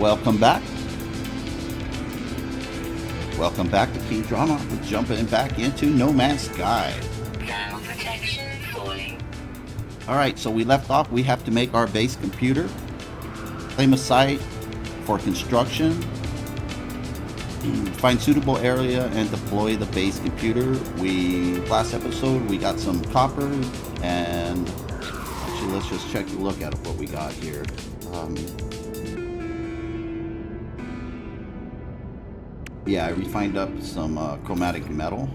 Welcome back. Welcome back to King Drama. We're jumping back into No Man's Sky. Ground protection fully. Alright, so we left off. We have to make our base computer, claim a site for construction, find suitable area, and deploy the base computer. Last episode, we got some copper, and actually, let's just check a look at what we got here. Yeah, I refined up some chromatic metal.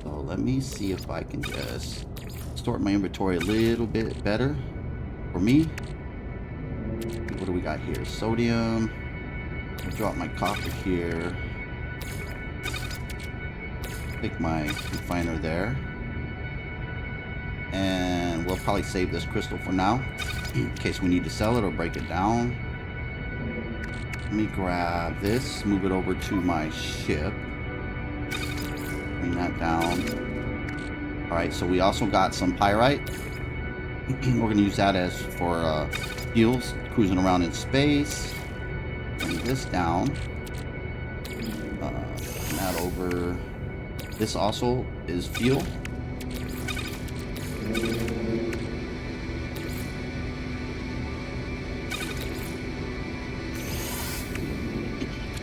So let me see if I can just sort my inventory a little bit better. For me, what do we got here? Sodium. I'll drop my copper here. Pick my refiner there. And we'll probably save this crystal for now, in case we need to sell it or break it down. Let me grab this, move it over to my ship. Bring that down. Alright, so we also got some pyrite. We're going to use that as for fuels, cruising around in space. Bring this down. Bring that over. This also is fuel.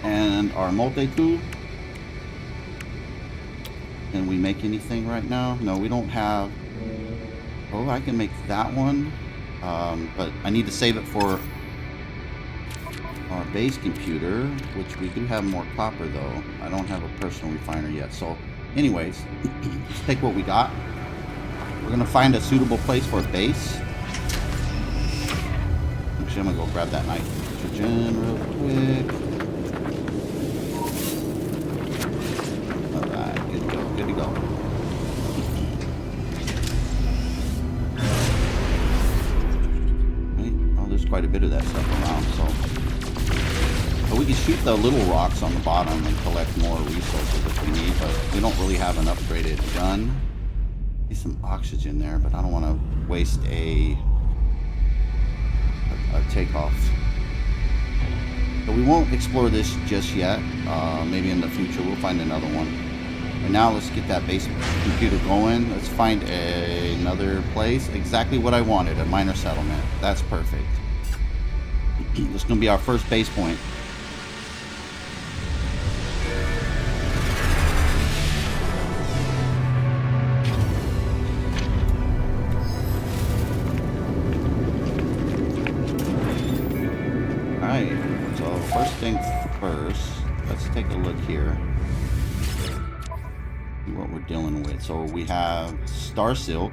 And our multi-tool. Can we make anything right now? No, we don't have. Oh, I can make that one, but I need to save it for our base computer, which we do have more copper though. I don't have a personal refiner yet. So anyways, let's take what we got. We're gonna find a suitable place for a base. Actually, I'm gonna go grab that nitrogen real quick. Good to go. Right. Oh, there's quite a bit of that stuff around, so we can shoot the little rocks on the bottom and collect more resources if we need, but we don't really have an upgraded gun. There's some oxygen there, but I don't want to waste a takeoff. So we won't explore this just yet. Maybe in the future we'll find another one. And now let's get that base computer going. Let's find another place. Exactly what I wanted, a minor settlement. That's perfect. This is going to be our first base point. Alright, so first thing first, let's take a look here. What we're dealing with. So we have star silk.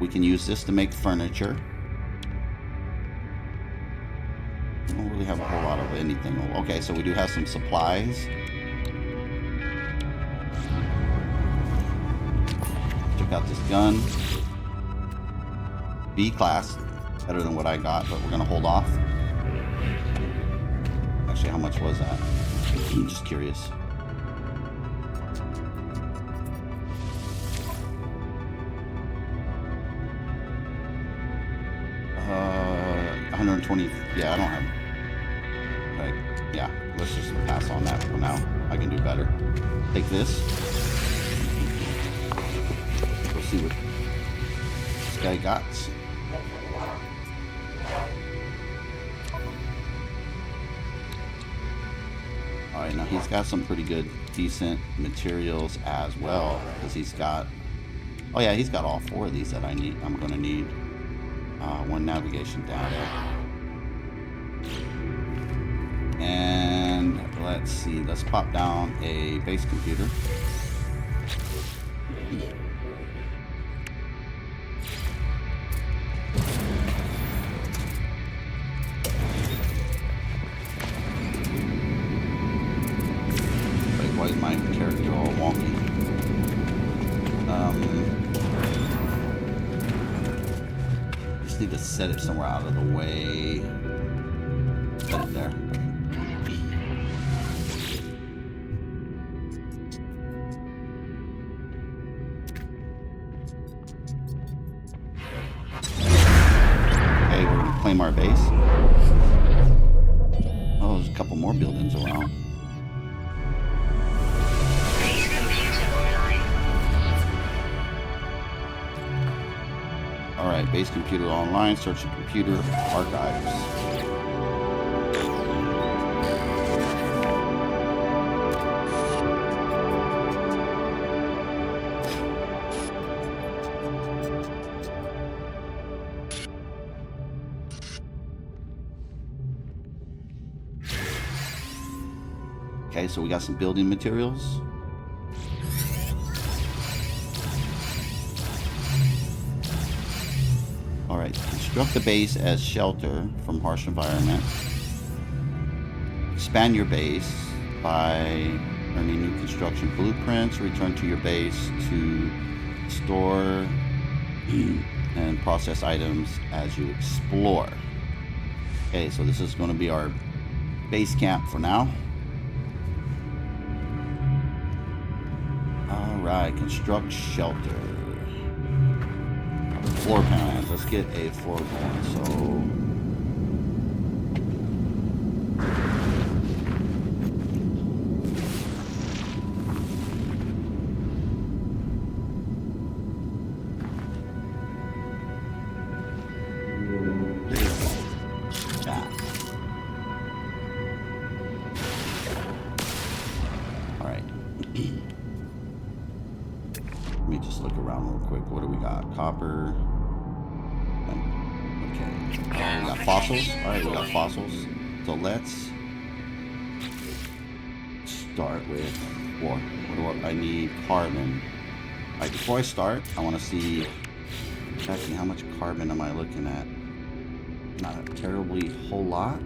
We can use this to make furniture. We don't really have a whole lot of anything. Okay, so we do have some supplies. Check out this gun. B class. Better than what I got, but we're gonna hold off. Actually, how much was that? I'm just curious. 120. Yeah, I don't have. Okay, yeah, let's just pass on that for now. I can do better. Take this. We'll see what this guy got. Alright, now he's got some pretty good, decent materials as well. Because he's got. Oh, yeah, he's got all four of these that I'm going to need. One navigation data. And let's see, let's pop down a base computer. Wait, why is my character all wonky? Just need to set it somewhere out of the way. Set it there. Okay, we're gonna claim our base. Alright, base computer online. Search the computer archives. Okay, so we got some building materials. Alright, construct the base as shelter from harsh environment. Expand your base by earning new construction blueprints. Return to your base to store and process items as you explore. Okay, so this is going to be our base camp for now. Alright, construct shelter. Floor plans. Let's get a floor going. So let me just look around real quick. What do we got? Copper. Okay. We got fossils. Alright, we got fossils. So let's start with what do I need? Carbon. Alright, before I start, I want to see actually how much carbon am I looking at? Not a terribly whole lot.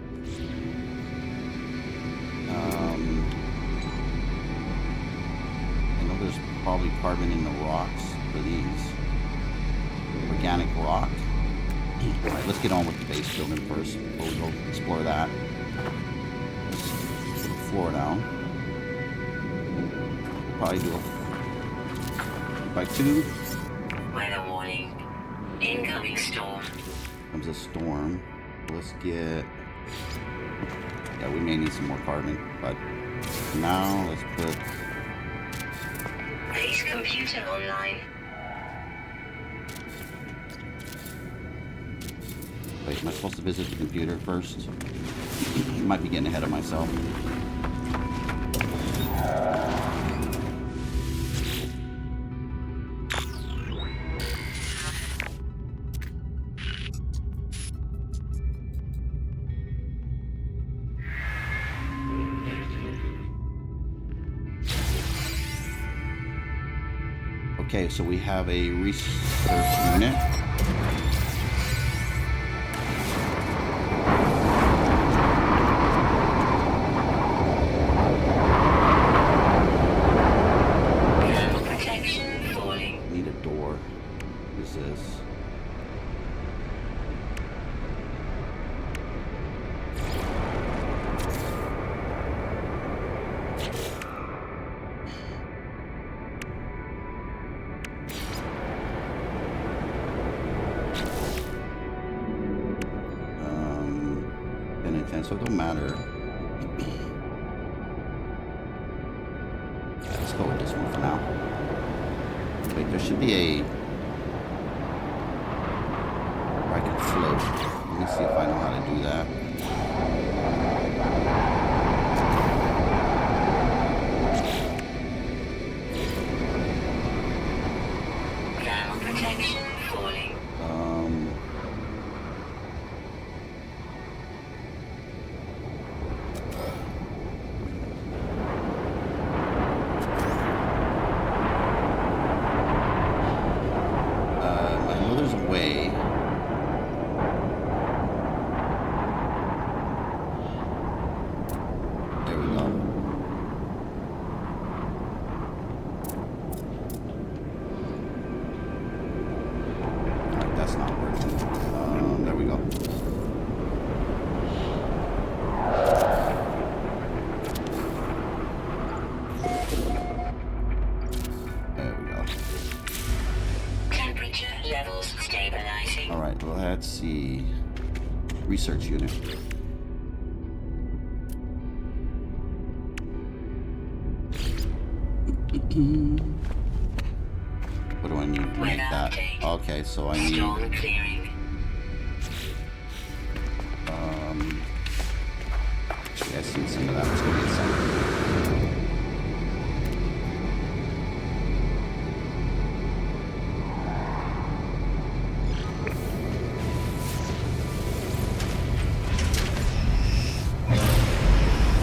I know there's probably carbon in the rocks for these. Organic rock. Alright, let's get on with the base building first. We'll go explore that. Let's put the floor down. Probably do a by 2. Weather warning. Incoming storm. Comes a storm. Let's get... Yeah, we may need some more carbon, but for now, let's put... Base computer online. Wait, am I supposed to visit the computer first? Might be getting ahead of myself. Okay, so we have a research unit. Protection falling. Need a door. What is this? So it don't matter. Let's go with this one for now. Wait, there should be a... I can float. Let me see if I know how to do that. Ground protection falling. Alright, well, let's see. Research unit. What do I need to make that? Okay, so I need... Storm clearing. Actually, I see some of that. Let's go get some.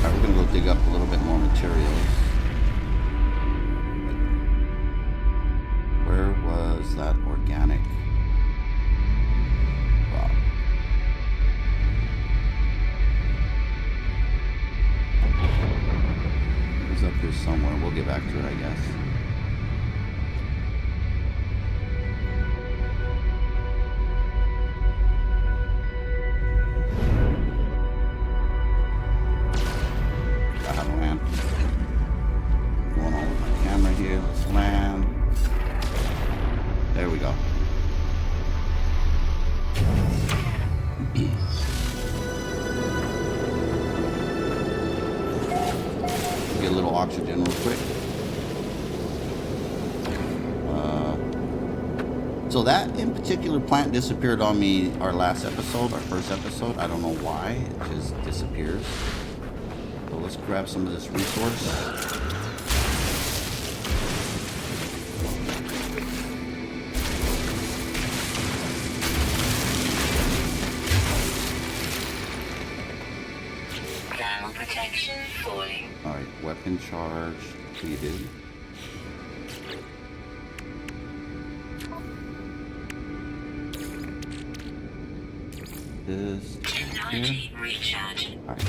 Alright, we're gonna go dig up a little bit more materials. Where was that organic rock? It was up here somewhere. We'll get back to it, I guess. Gotta land. What's going on with my camera here? Let's land. There we go. Get a little oxygen real quick. So that in particular plant disappeared on me our last episode, our first episode. I don't know why. It just disappears. So let's grab some of this resource. Thermal protection falling. Alright, weapon charge completed. This Technology recharge. Alright.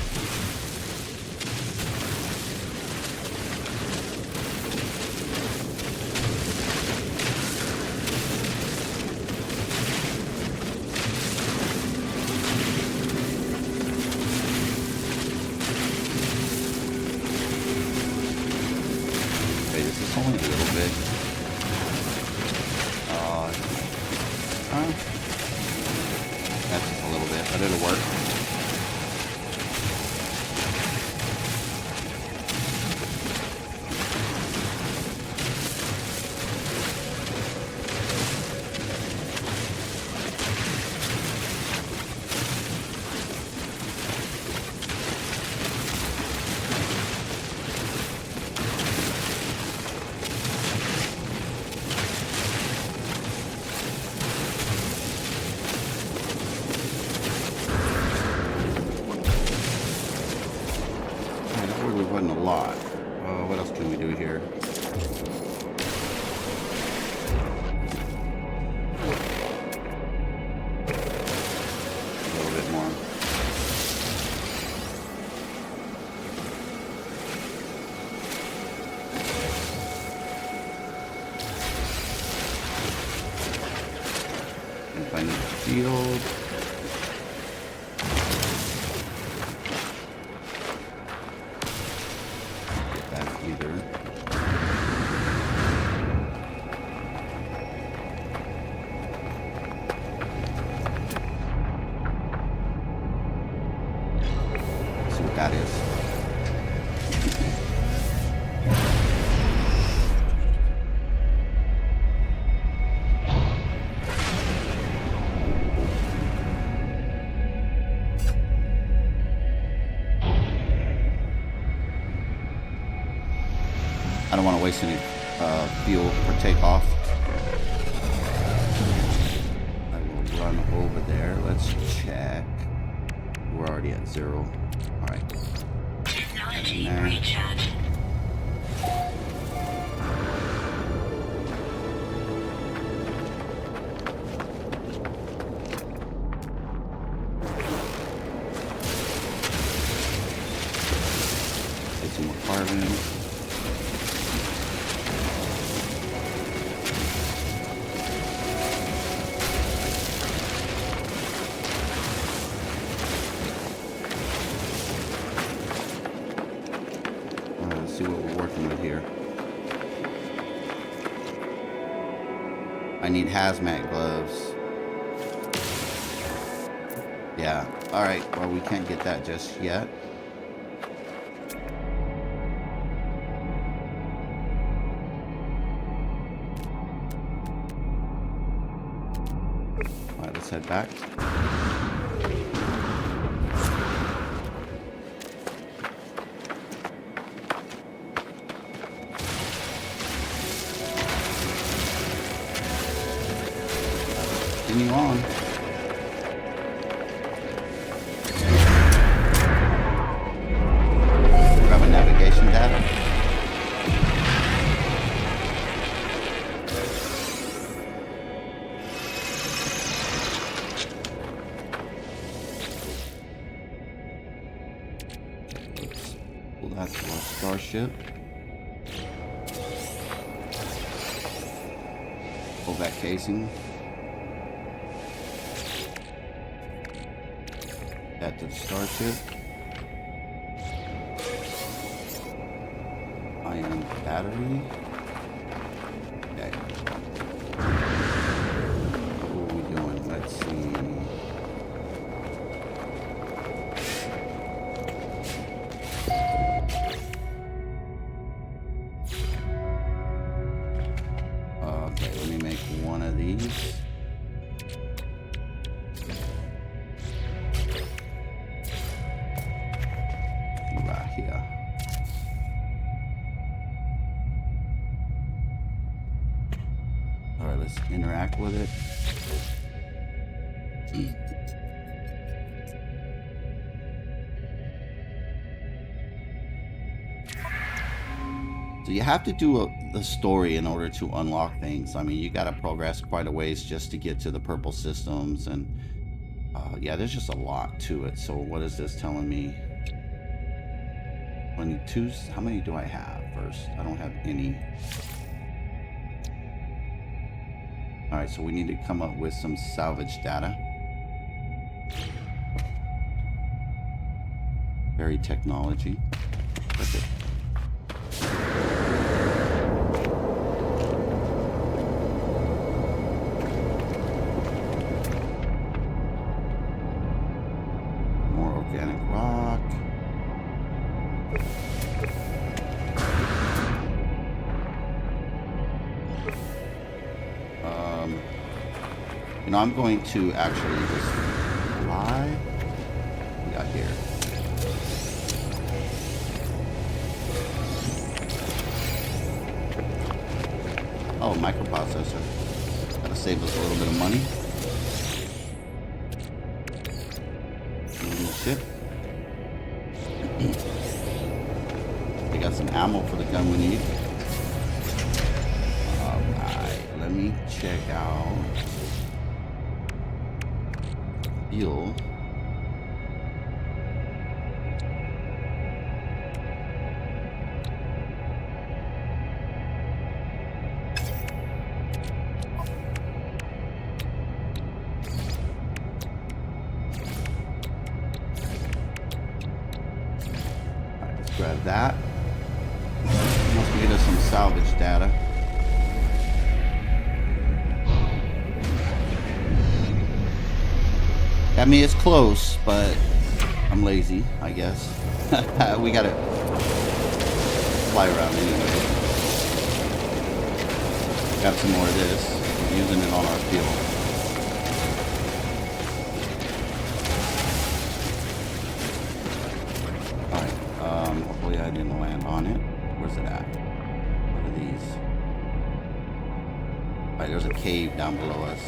Okay, this is only a little bit. That's just a little bit, but it'll work. Wasn't a lot. What else can we do here? A little bit more. And find the field. That is. I don't want to waste any fuel for takeoff. I will run over there. Let's check. We're already at 0. Alright. Technology recharge. Take some more carbon. See what we're working with here. I need hazmat gloves. Yeah. Alright, well we can't get that just yet. head back. Continue on. Grab a navigation data. Let's pull that to our starship. Pull that casing. That to the starship. Ion battery. Okay. What are we doing? Let's see. Okay, let me make one of these. Right here. All right, let's interact with it. So you have to do the story in order to unlock things. I mean, you got to progress quite a ways just to get to the purple systems, and yeah, there's just a lot to it. So what is this telling me? 22. How many do I have first? I don't have any. All right, so we need to come up with some salvage data. Very technology. That's it. More organic rock. You know, I'm going to actually just fly. What we got here? Oh, microprocessor. Gotta save us a little bit of money. Ship. We got some ammo for the gun we need. Alright, let me check out fuel. Alright, let's grab that. Must get us some salvage data. I mean, it's close, but I'm lazy, I guess. We gotta fly around anyway. Got some more of this. We're using it on our fuel. Alright, hopefully I didn't land on it. Where's it at? What are these? Alright, there's a cave down below us.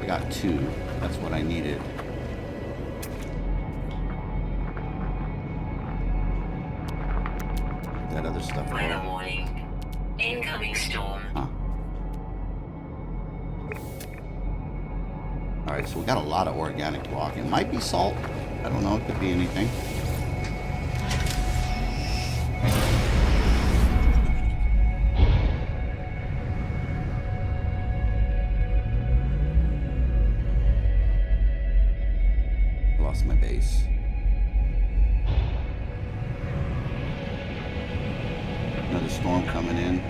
I got 2. That's what I needed. That other stuff. Weather warning. Incoming storm. Huh. Alright, so we got a lot of organic rock. It might be salt. I don't know. It could be anything. Lost my base. in.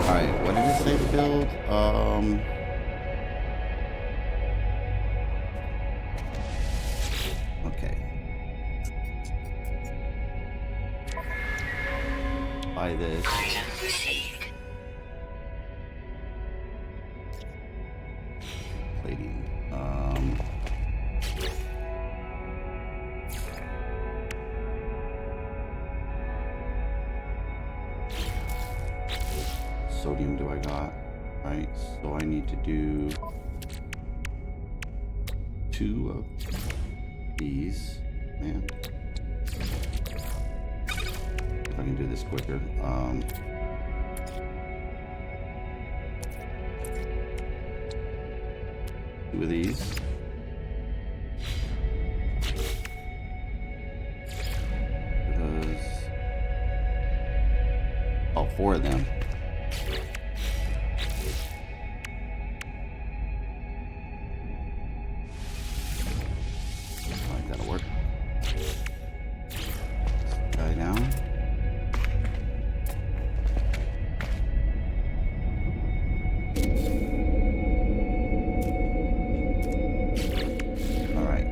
Alright, what did it say to build? Okay. Buy this. Item received. Plating. Sodium do I got? Right, so I need to do 2 of these. Man. If I can do this quicker. 2 of these. Because... oh, 4 of them. Alright, that'll work. Guy down. Alright.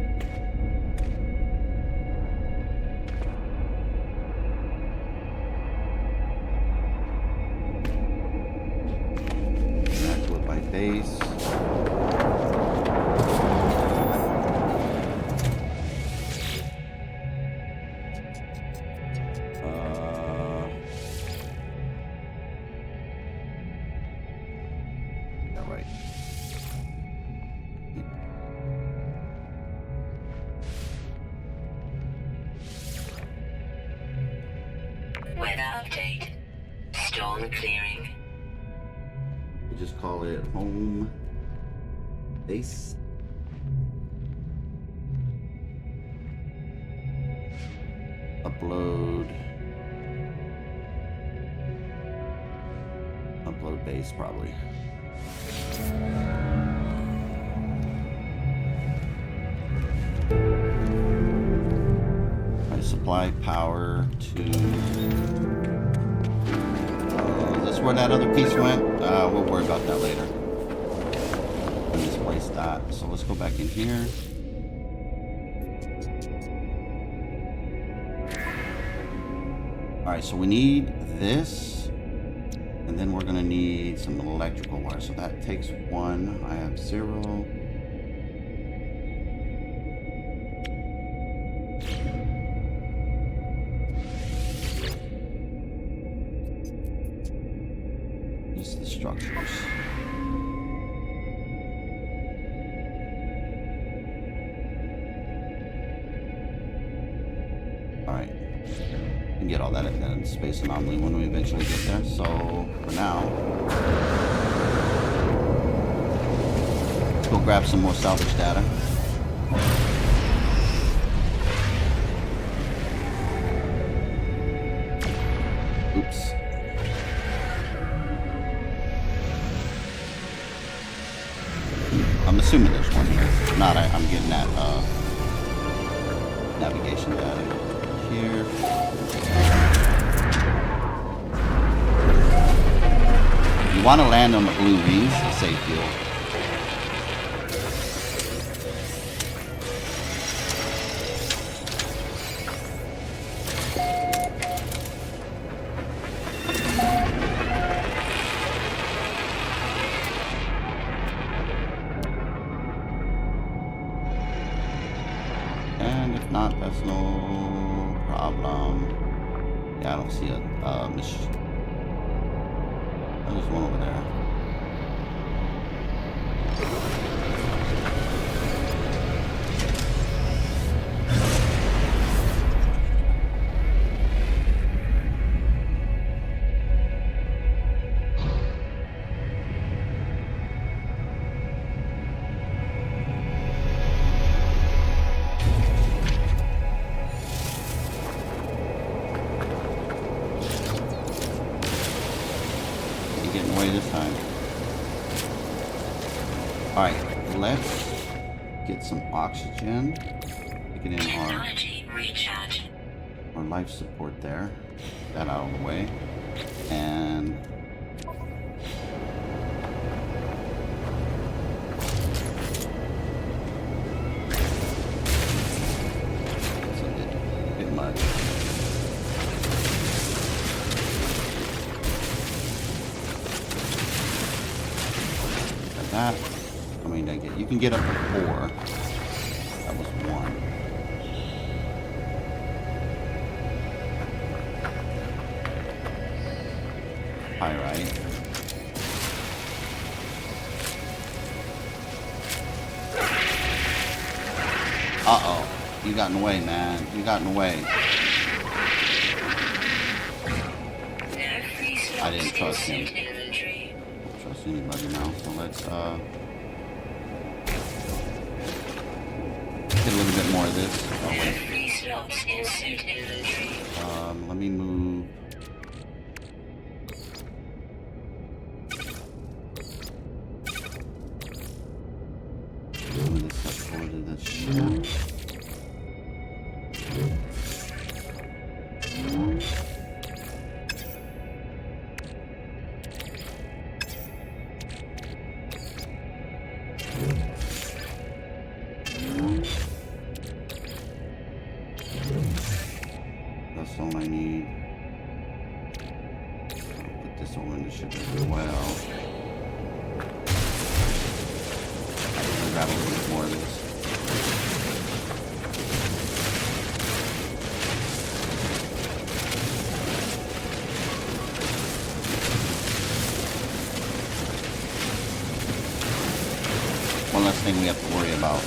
Connect with my base. Alright. Weather update. Storm clearing. We just call it home base. Upload base probably. I supply power to. Is this where that other piece went? We'll worry about that later. Misplace that. So let's go back in here. Alright, so we need this, and then we're gonna need some electrical wire. So that takes 1. I have 0. These are the structures. Alright. And get all that in space anomaly when we eventually get there. So for now, let's go grab some more salvage data. Oops. I'm assuming there's one here. If not, I'm getting that navigation data here. You want to land on the blue rings to save fuel. And if not, that's no problem. Yeah, I don't see a mission. There's one over there. get in the way this time. Alright, let's get some oxygen. Stick it in Technology recharge. our life support there. Get that out of the way. And it's a bit much. Got that. How many did I get? You can get up to 4. That was 1. Pyrite. Uh-oh. You got in the way, man. You got in the way. I didn't trust him. Don't trust anybody now. So let's get a little bit more of this. Oh, wait. Let me move. Move this up over to the ship. That's all I need. I'll put this over in the ship as well. I'm gonna grab a little bit more of this. One less thing we have to worry about.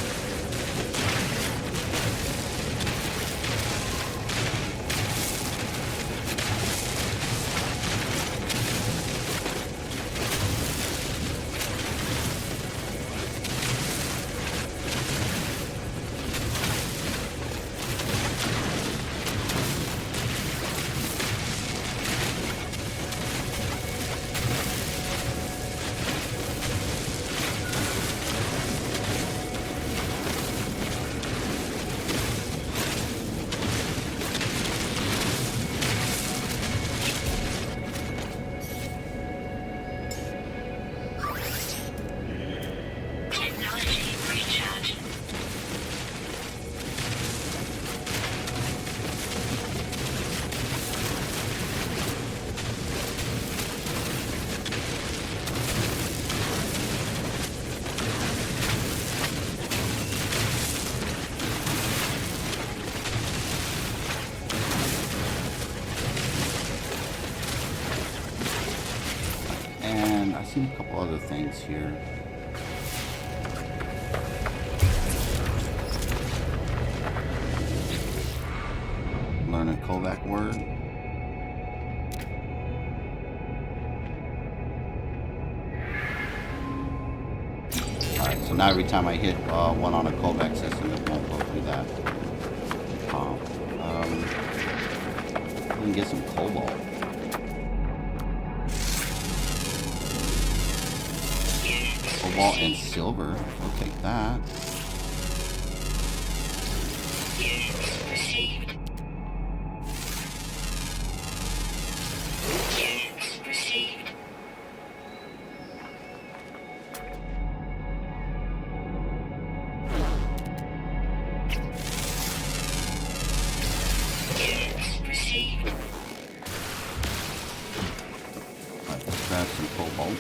And I see a couple other things here. Learn a Kovac word. Alright, so now every time I hit one on a Kovac system, it won't go through that. We can get some cobalt. Cobalt and silver. I'll take that. Alright, let's grab some cobalt.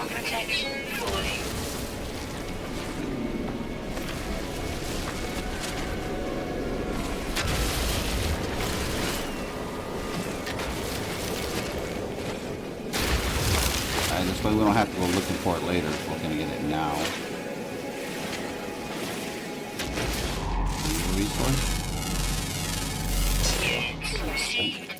Protection falling. Alright, this way we don't have to go looking for it later. We're gonna get it now. Resource. Received.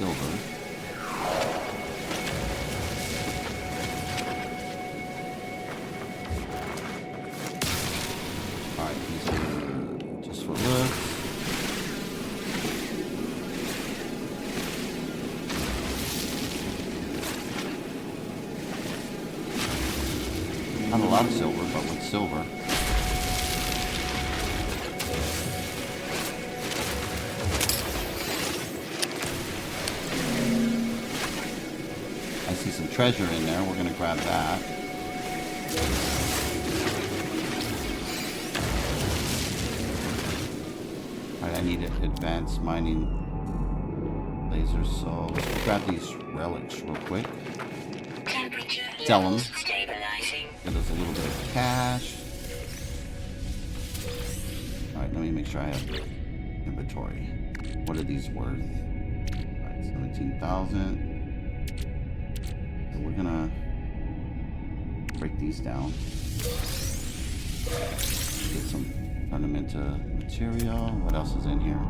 silver. Alright, these are just for looks. Not a lot of silver, but with silver. I see some treasure in there. We're gonna grab that. Alright, I need advanced mining lasers, so let's grab these relics real quick. Temperature Sell them. levels stabilizing. Get us a little bit of cash. Alright, let me make sure I have inventory. What are these worth? Alright, 17,000. So we're gonna break these down. Get some, turn them into material. What else is in here?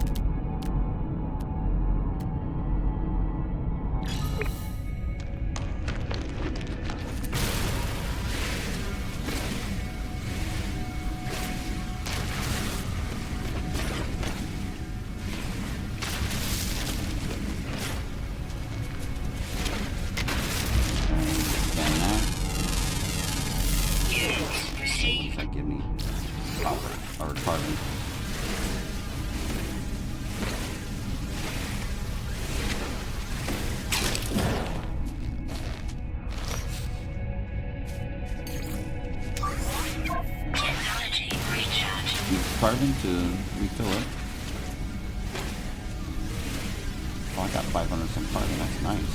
Give me copper or carbon. Technology recharge. Use carbon to refill it. Oh, I got 500 some carbon. That's nice.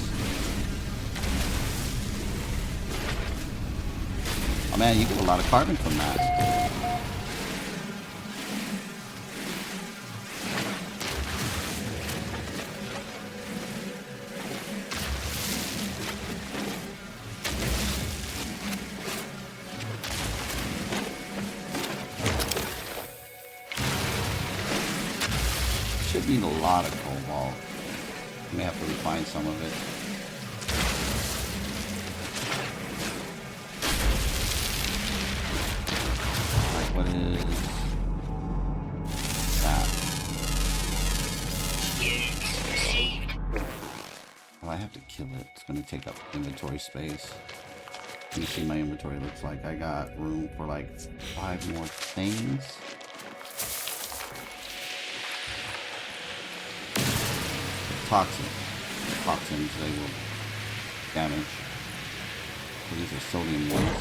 Oh man, you get a lot of carbon from that. Should need a lot of cobalt. May have to refine some of it. What is that? Well, I have to kill it. It's going to take up inventory space. Let me see what my inventory looks like. I got room for like 5 more things. Toxins, they will damage. So these are sodium ones.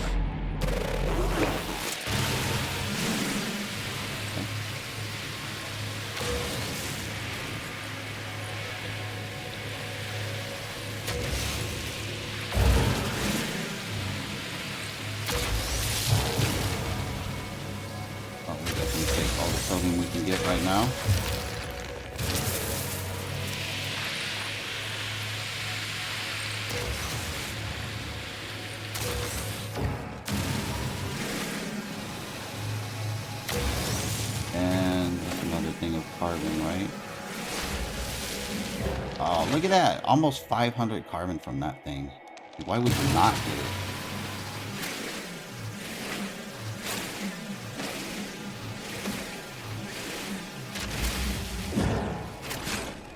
Sodium we can get right now. And another thing of carbon, right? Oh, look at that. Almost 500 carbon from that thing. Why would you not get it?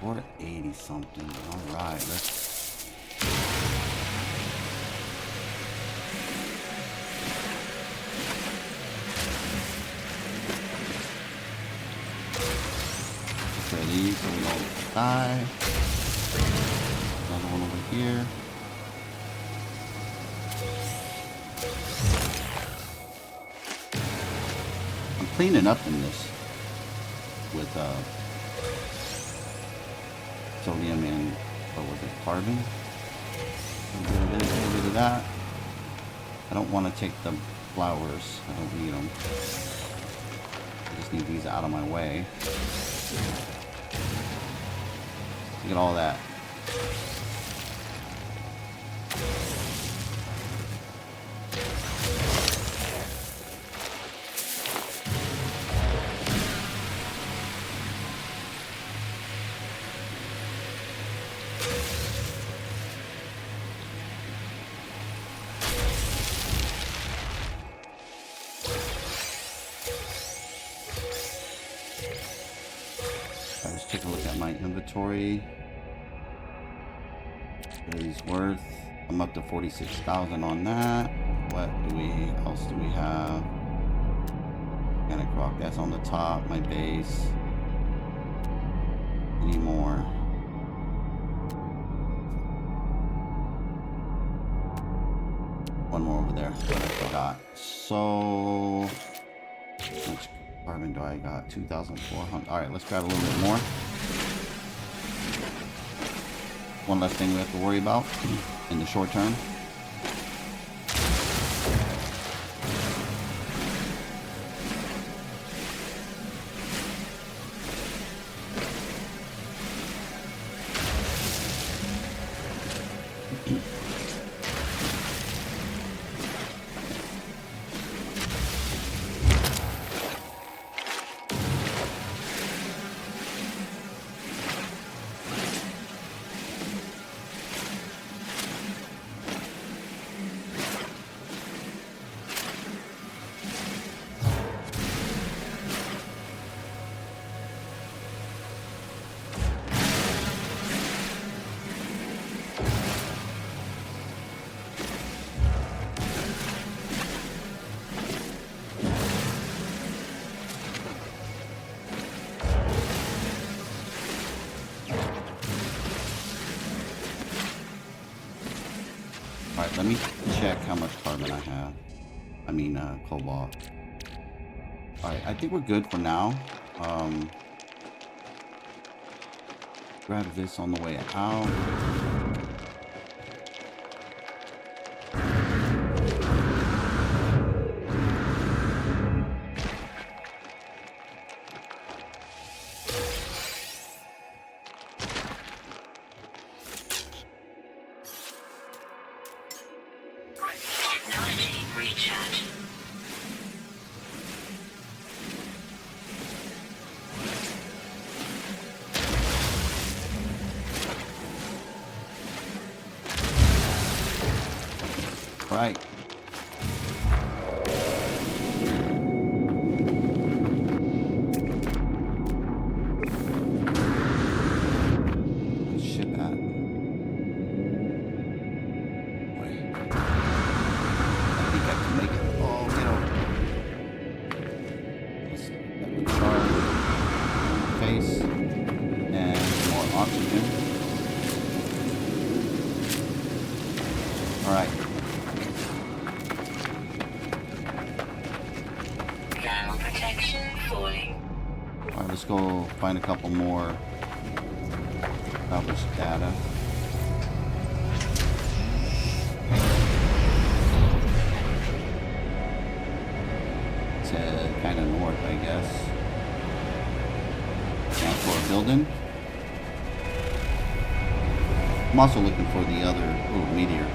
Or 80 something. All right, let's. Take these so we don't die. Another one over here. I'm cleaning up in this with sodium and, what was it, carbon? A little bit of this, a little bit of that. I don't want to take the flowers. I don't need them. I just need these out of my way. Look at all that. Take a look at my inventory. What are these worth? I'm up to 46,000 on that. What else do we have? Organic rock, that's on the top, my base. Any more? One more over there that I forgot. So, how much carbon do I got? 2,400. Alright, let's grab a little bit more. One less thing we have to worry about in the short term. Alright, let me check how much carbon I have. I mean, cobalt. Alright, I think we're good for now. Grab this on the way out. Technology recharge. Right. Ship at. Wait. I think I can make it. Oh, get over. Let's recharge face and more oxygen. All right. Thermal protection falling. All right, let's go find a couple more published data. To kind of north, I guess. And for a building. I'm also looking for the other meteor.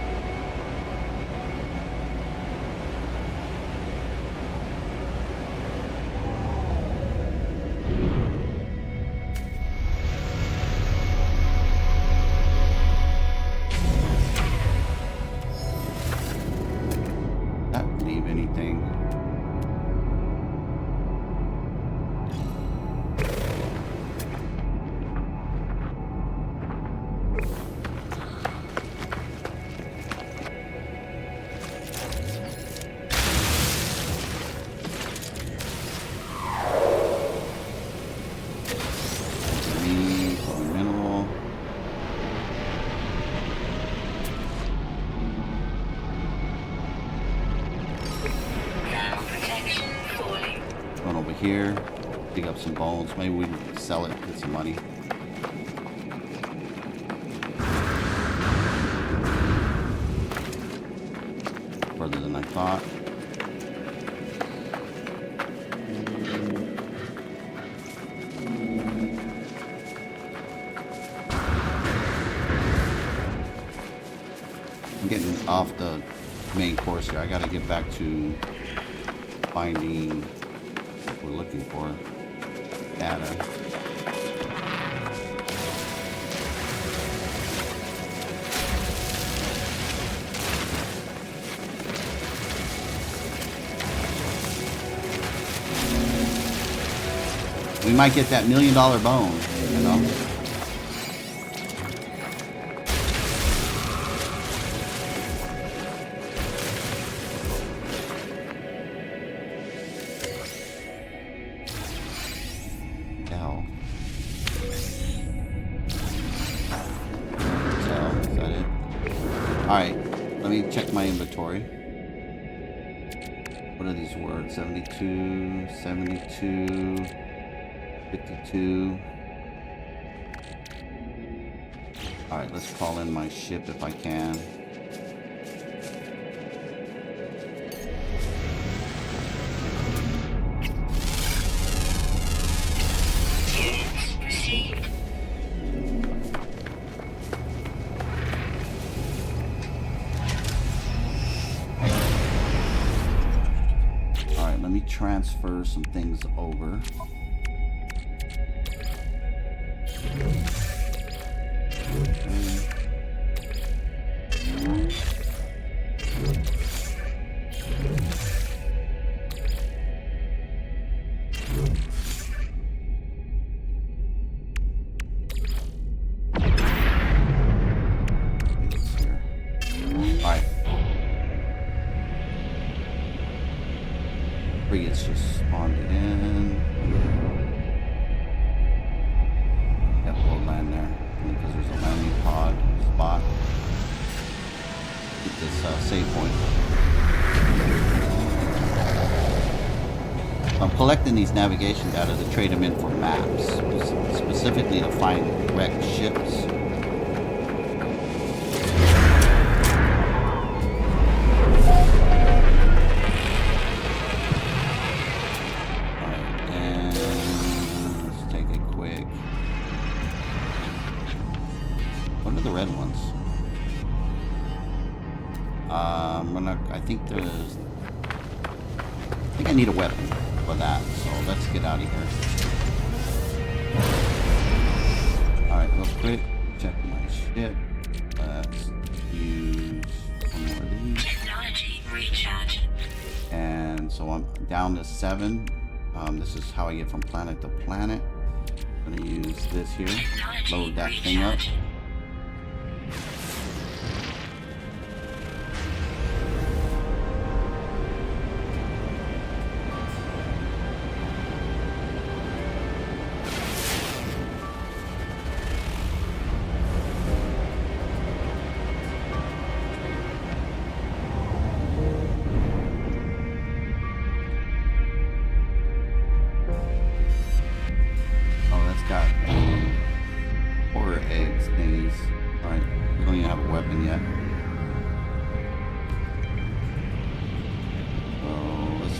That leave anything. Mineral. Thermal protection falling. Run over here, dig up some bones. Maybe we can sell it, get some money. Further than I thought. I'm getting off the main course here. I gotta get back to finding what we're looking for. Data. We might get that $1 million bone. you know? Hell. Is that it? Alright, let me check my inventory. What are these words? 72, 72, 52. Alright, let's call in my ship if I can. Units received. Alright, let me transfer some things over. Frigates just spawned in. Yep, we'll land there because there's a landing pod spot. Get this save point. I'm collecting these navigation data to trade them in for maps, specifically to find wrecked ships. I think I need a weapon for that, so let's get out of here. Alright, real quick, check my ship. Let's use one more of these. Technology recharge. And so I'm down to 7. This is how I get from planet to planet. I'm gonna use this here, load that thing up.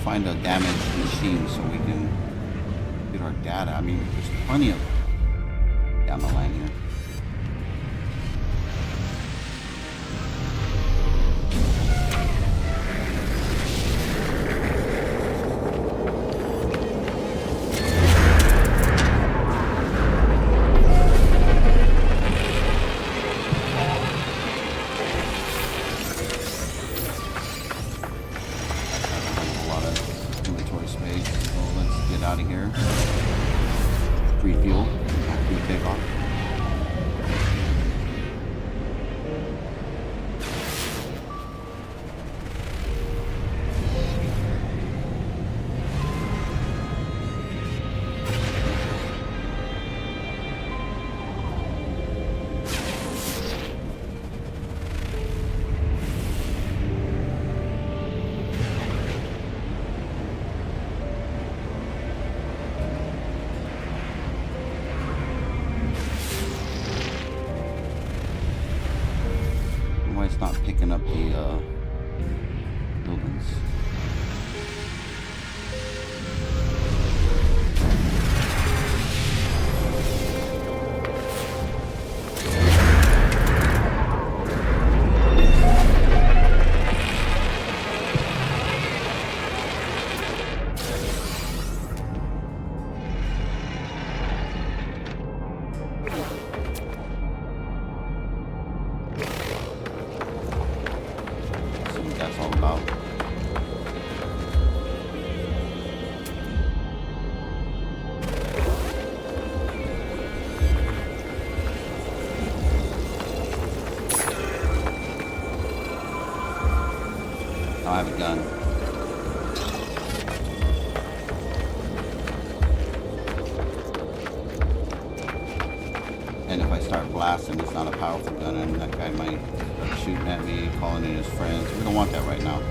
Find a damaged machine so we can get our data. I mean, there's plenty of down the line here. Out of here. Refuel after we take off. It's not picking up the buildings. That's all about. And if I start blasting, it's not a powerful gun, and that guy might start shooting at me, calling in his friends. We don't want that right now.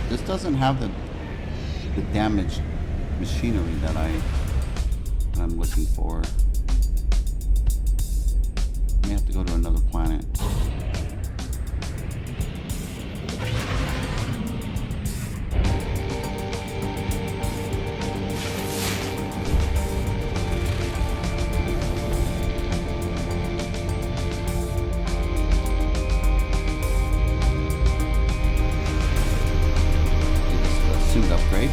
This doesn't have the damaged machinery that I'm looking for. I may have to go to another planet. Suit upgrade.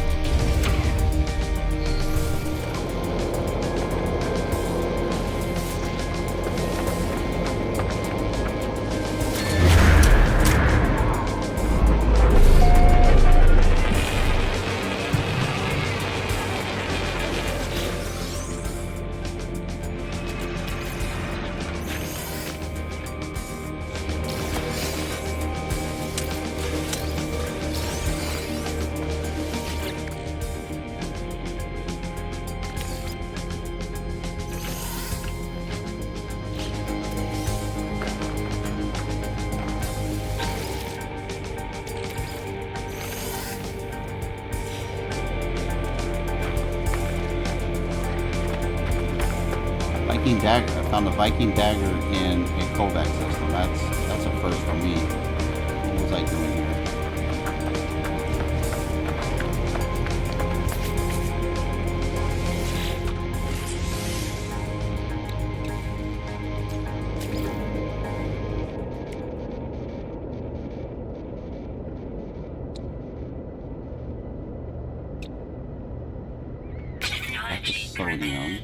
Viking dagger. I found a Viking dagger in a Kovac system. That's a first for me. What was I doing here? That's a sodium.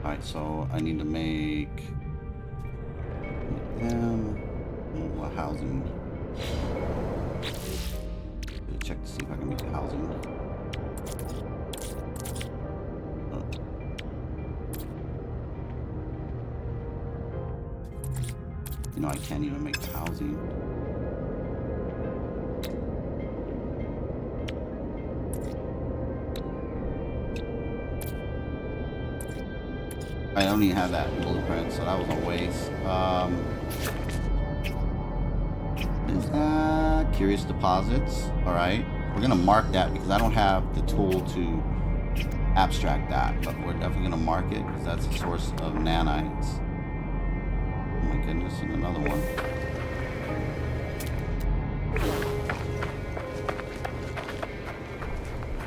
Alright, so I need to make them a housing. Check to see if I can make the housing. You know, I can't even make the housing. I don't even have that blueprint, so that was a waste. Is that Curious Deposits? Alright. We're going to mark that because I don't have the tool to abstract that. But we're definitely going to mark it because that's a source of nanites. Oh my goodness, and another one.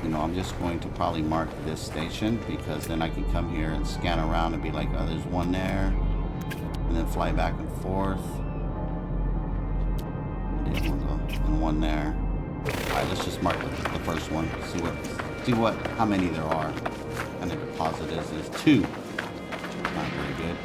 You know, I'm just going to probably mark this station because then I can come here and scan around and be like, oh, there's one there, and then fly back and forth. And one there. All right, let's just mark the first one. See how many there are. And the deposit is 2. Not very good.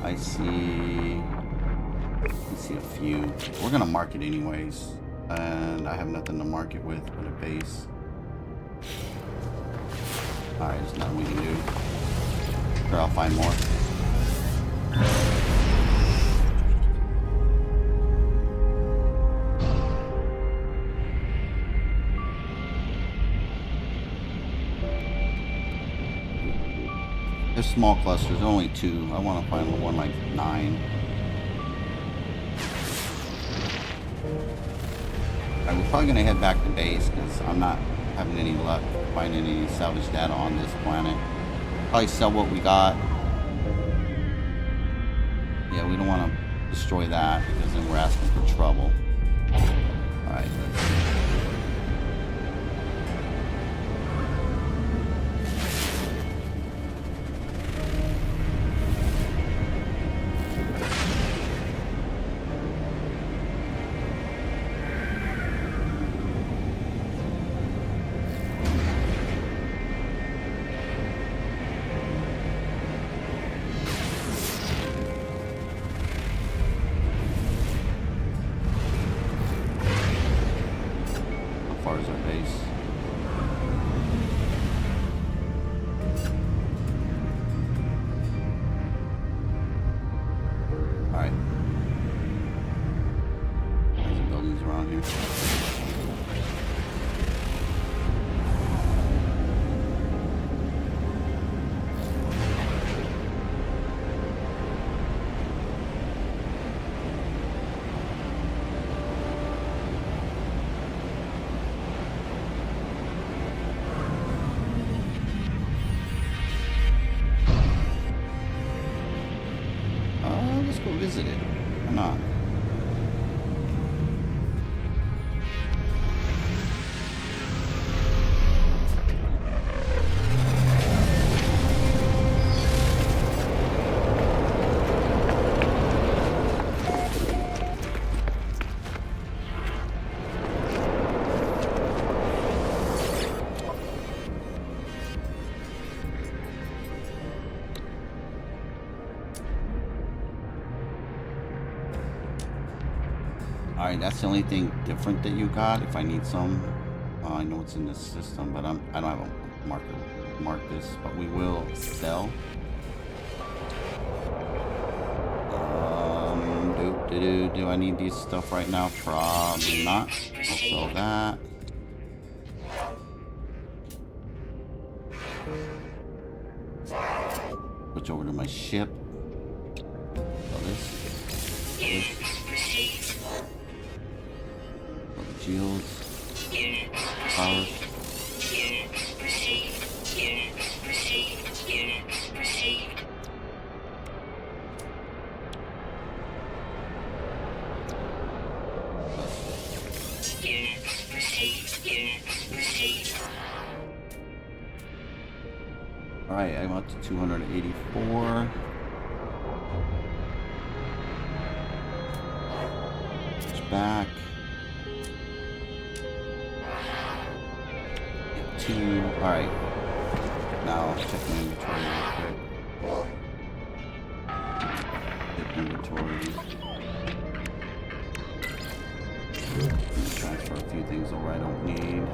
I see a few. We're gonna mark it anyways, and I have nothing to mark it with but a base. All right, there's nothing we can do. Sure, I'll find more. There's small clusters, only 2. I want to find one like 9. Alright, we're probably going to head back to base because I'm not having any luck finding any salvage data on this planet. Probably sell what we got. Yeah, we don't want to destroy that because then we're asking for trouble. Alright, far as our base. Alright. There's the buildings around here. Let's go visit it. Why not? Alright, that's the only thing different that you got. If I need some, I know it's in this system, but I don't have a marker mark this, but we will sell. Do I need these stuff right now? Probably not. I'll sell that. Switch over to my ship. Sell this. Shields. Powers. Alright, I'm up to 284. Switch back. Ep2. Alright. Now check my inventory real quick. Hit inventory. Transfer a few things over I don't need.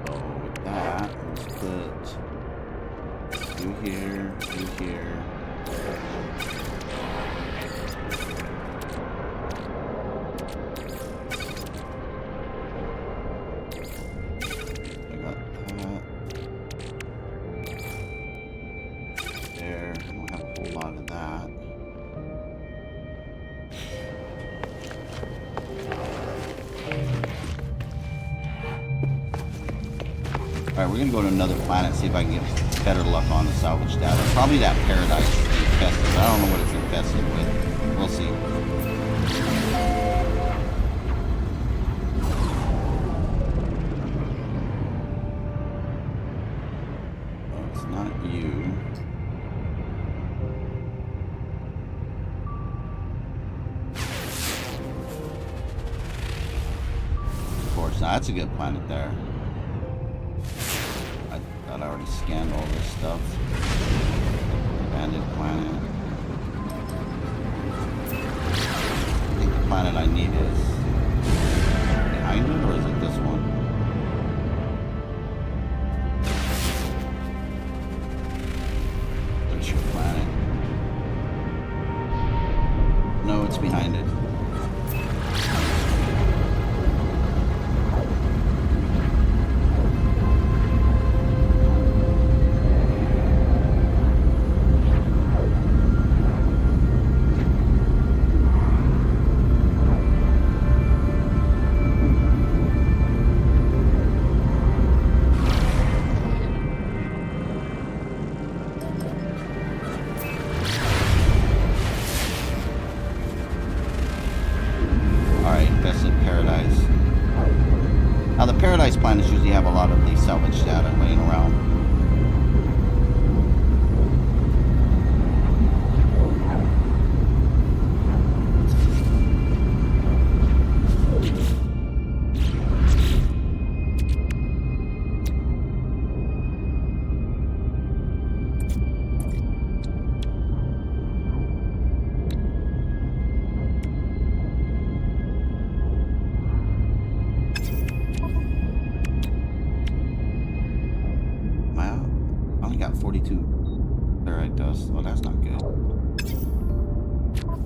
So with that, let's put you here, you here. I got that. There. I don't have a whole lot of that. Alright, we're gonna go to another planet, see if I can get better luck on the salvage data. Probably that paradise infested. I don't know what it's infested with. We'll see. Oh, it's not you. Of course, now that's a good planet there. I already scanned all this stuff. Abandoned planet. I think the planet I need is behind it, or is it this one? There's your planet. No, it's behind it. Now the Paradise planets usually have a lot of the salvage data laying around. that's not good. How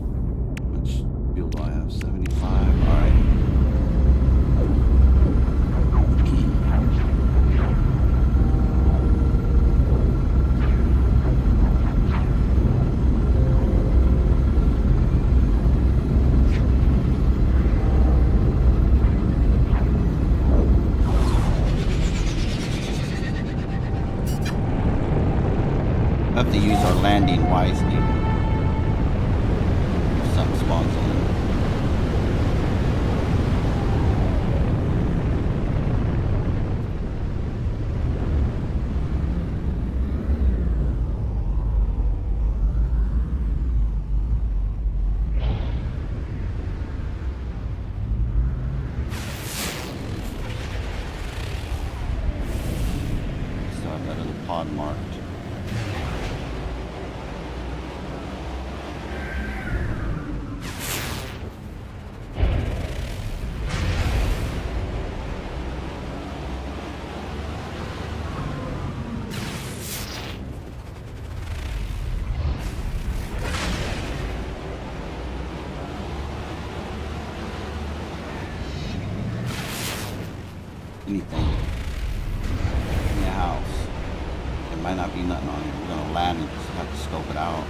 much fuel do I have? 75. All right. We have to use our landing wisely. If something spawns in. So I've got a pod marked. Anything in the house. There might not be nothing on it. We're gonna land and just have to scope it out.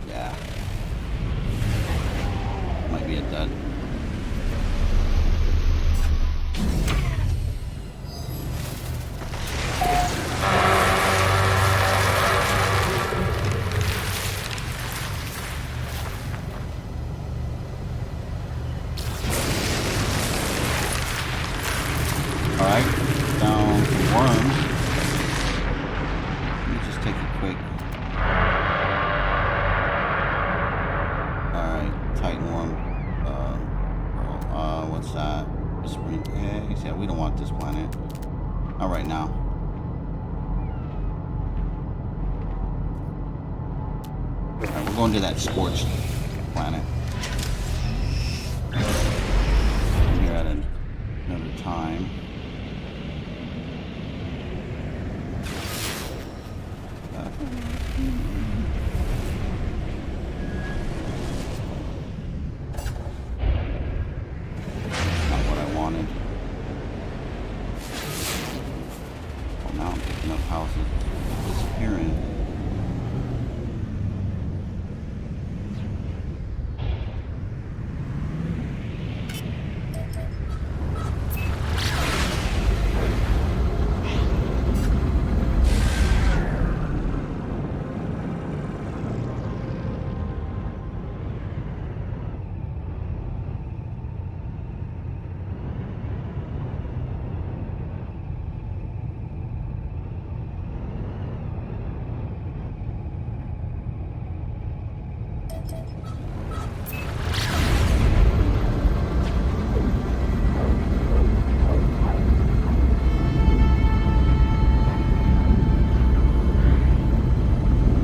Yeah. Might be a dud. Alright, down to worms. Let me just take a quick. Alright, Titan worm. What's that? Spring eggs. Yeah, we don't want this planet. Not right now. Alright, we're going to that scorched planet. Here at another time. Not what I wanted. Well, now I'm picking up houses disappearing.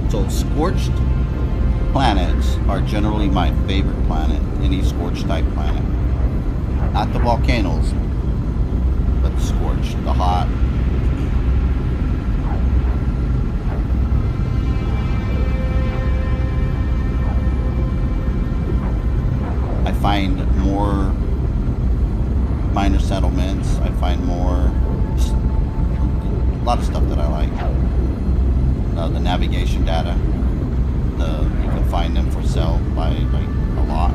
So scorched planets are generally my favorite planet, any scorched type planet. Not the volcanoes, but the scorched, the hot. I find more minor settlements. I find more, a lot of stuff that I like. The navigation data, you can find them for sale by like a lot.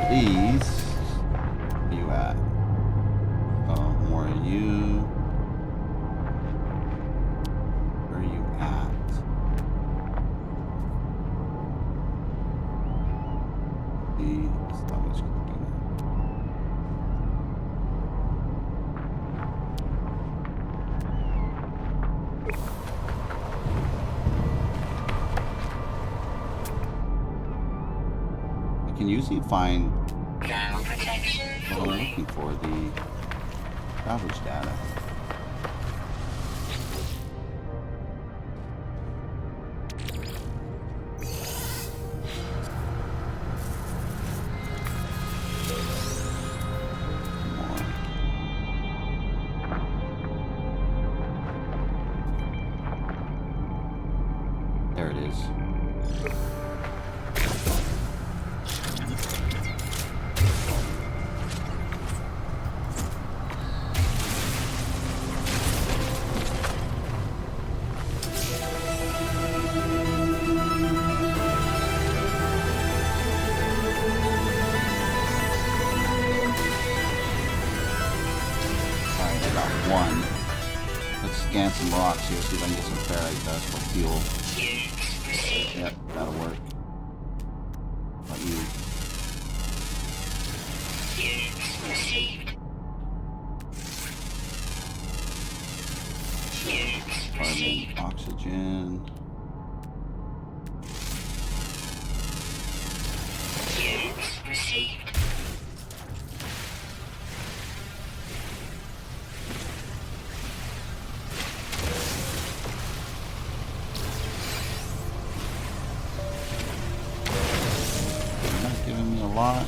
These. Where you at? Oh, more of you. Where are you at? The salvage container. I can usually find Thermal protection what I'm fully. looking for, the salvage data. More. There it is. Alright, I got one. Let's scan some rocks here, see if I can get some ferrite dust for fuel. Units received. Yep, that'll work. What you? Units received. Units Carbon, received. oxygen. Units received. You're not giving me a lot.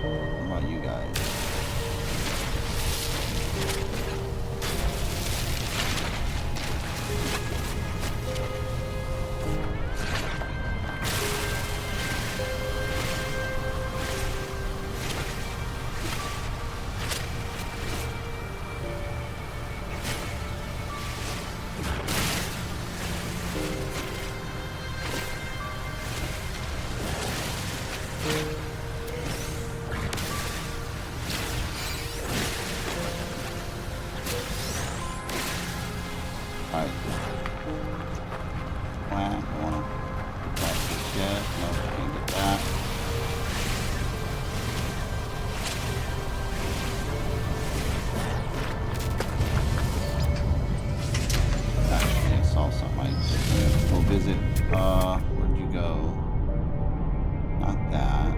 What about you guys? Alright. Plant, I wanna plant this yet. No, can't get that. Actually, I saw something I just go visit. Where'd you go? Not that.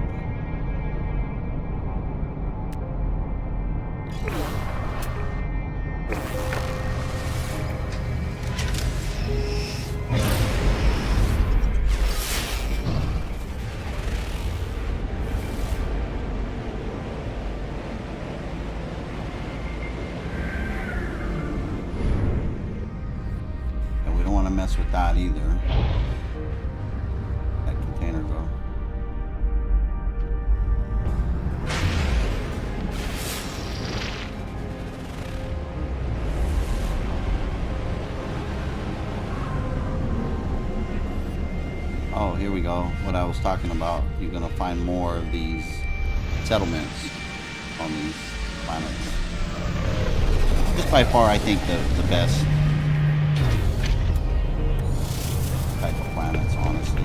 And we don't want to mess with that either. That container go. Oh, here we go. What I was talking about. You're gonna find more of these settlements on these planets. This by far, I think, the best type of planets, honestly.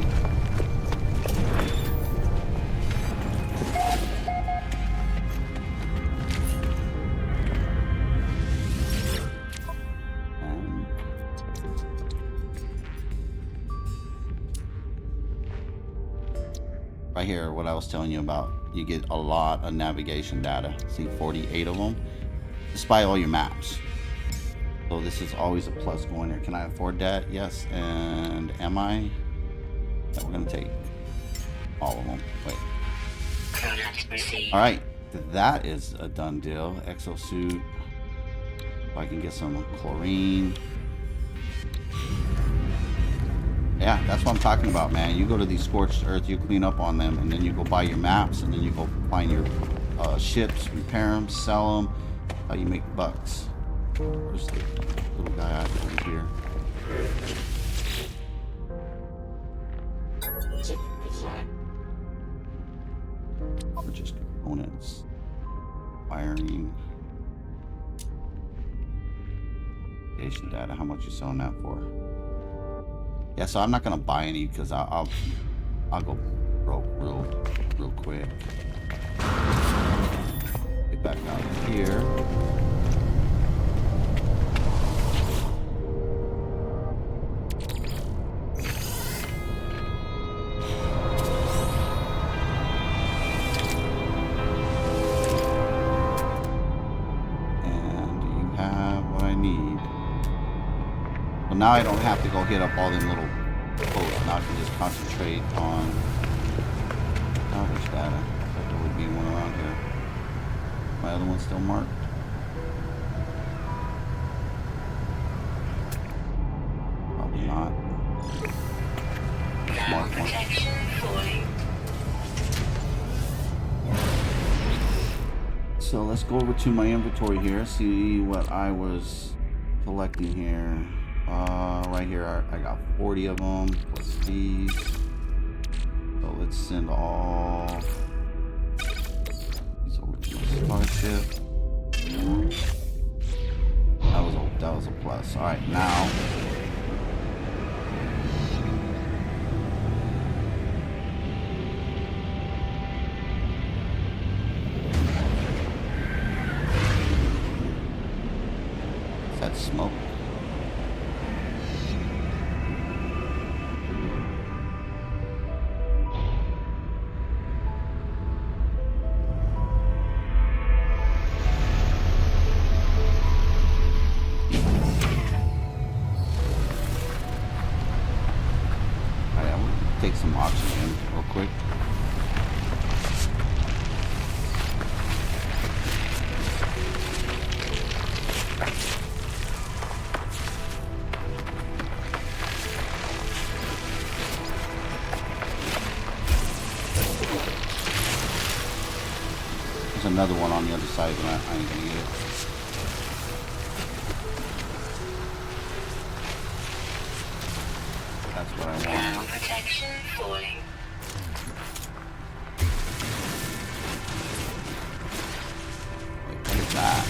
And right here, what I was telling you about, you get a lot of navigation data. See, 48 of them, despite all your maps. So this is always a plus going there. Can I afford that? Yes. And am I? Yeah, we're gonna take all of them. Wait. Product received. All right, that is a done deal. Exosuit. If I can get some chlorine. Yeah, that's what I'm talking about, man. You go to these scorched earth, you clean up on them, and then you go buy your maps, and then you go find your ships, repair them, sell them. How you make bucks. Where's the little guy out over here? Purchase components. Wiring. Station data. How much you selling that for? Yeah, so I'm not gonna buy any because I'll go broke real quick. Get back out here. Now I don't have to go hit up all them little posts. Now I can just concentrate on salvage data. I thought there would be one around here. My other one's still marked. Probably not. Mark one. So let's go over to my inventory here. See what I was collecting here. Right here, I got 40 of them, plus these. So let's send all these over to my starship. That was a plus. All right, now is that smoke? Take some oxygen real quick. There's another one on the other side, but I ain't gonna get it. That's what I want. Protection falling. Wait, what is that?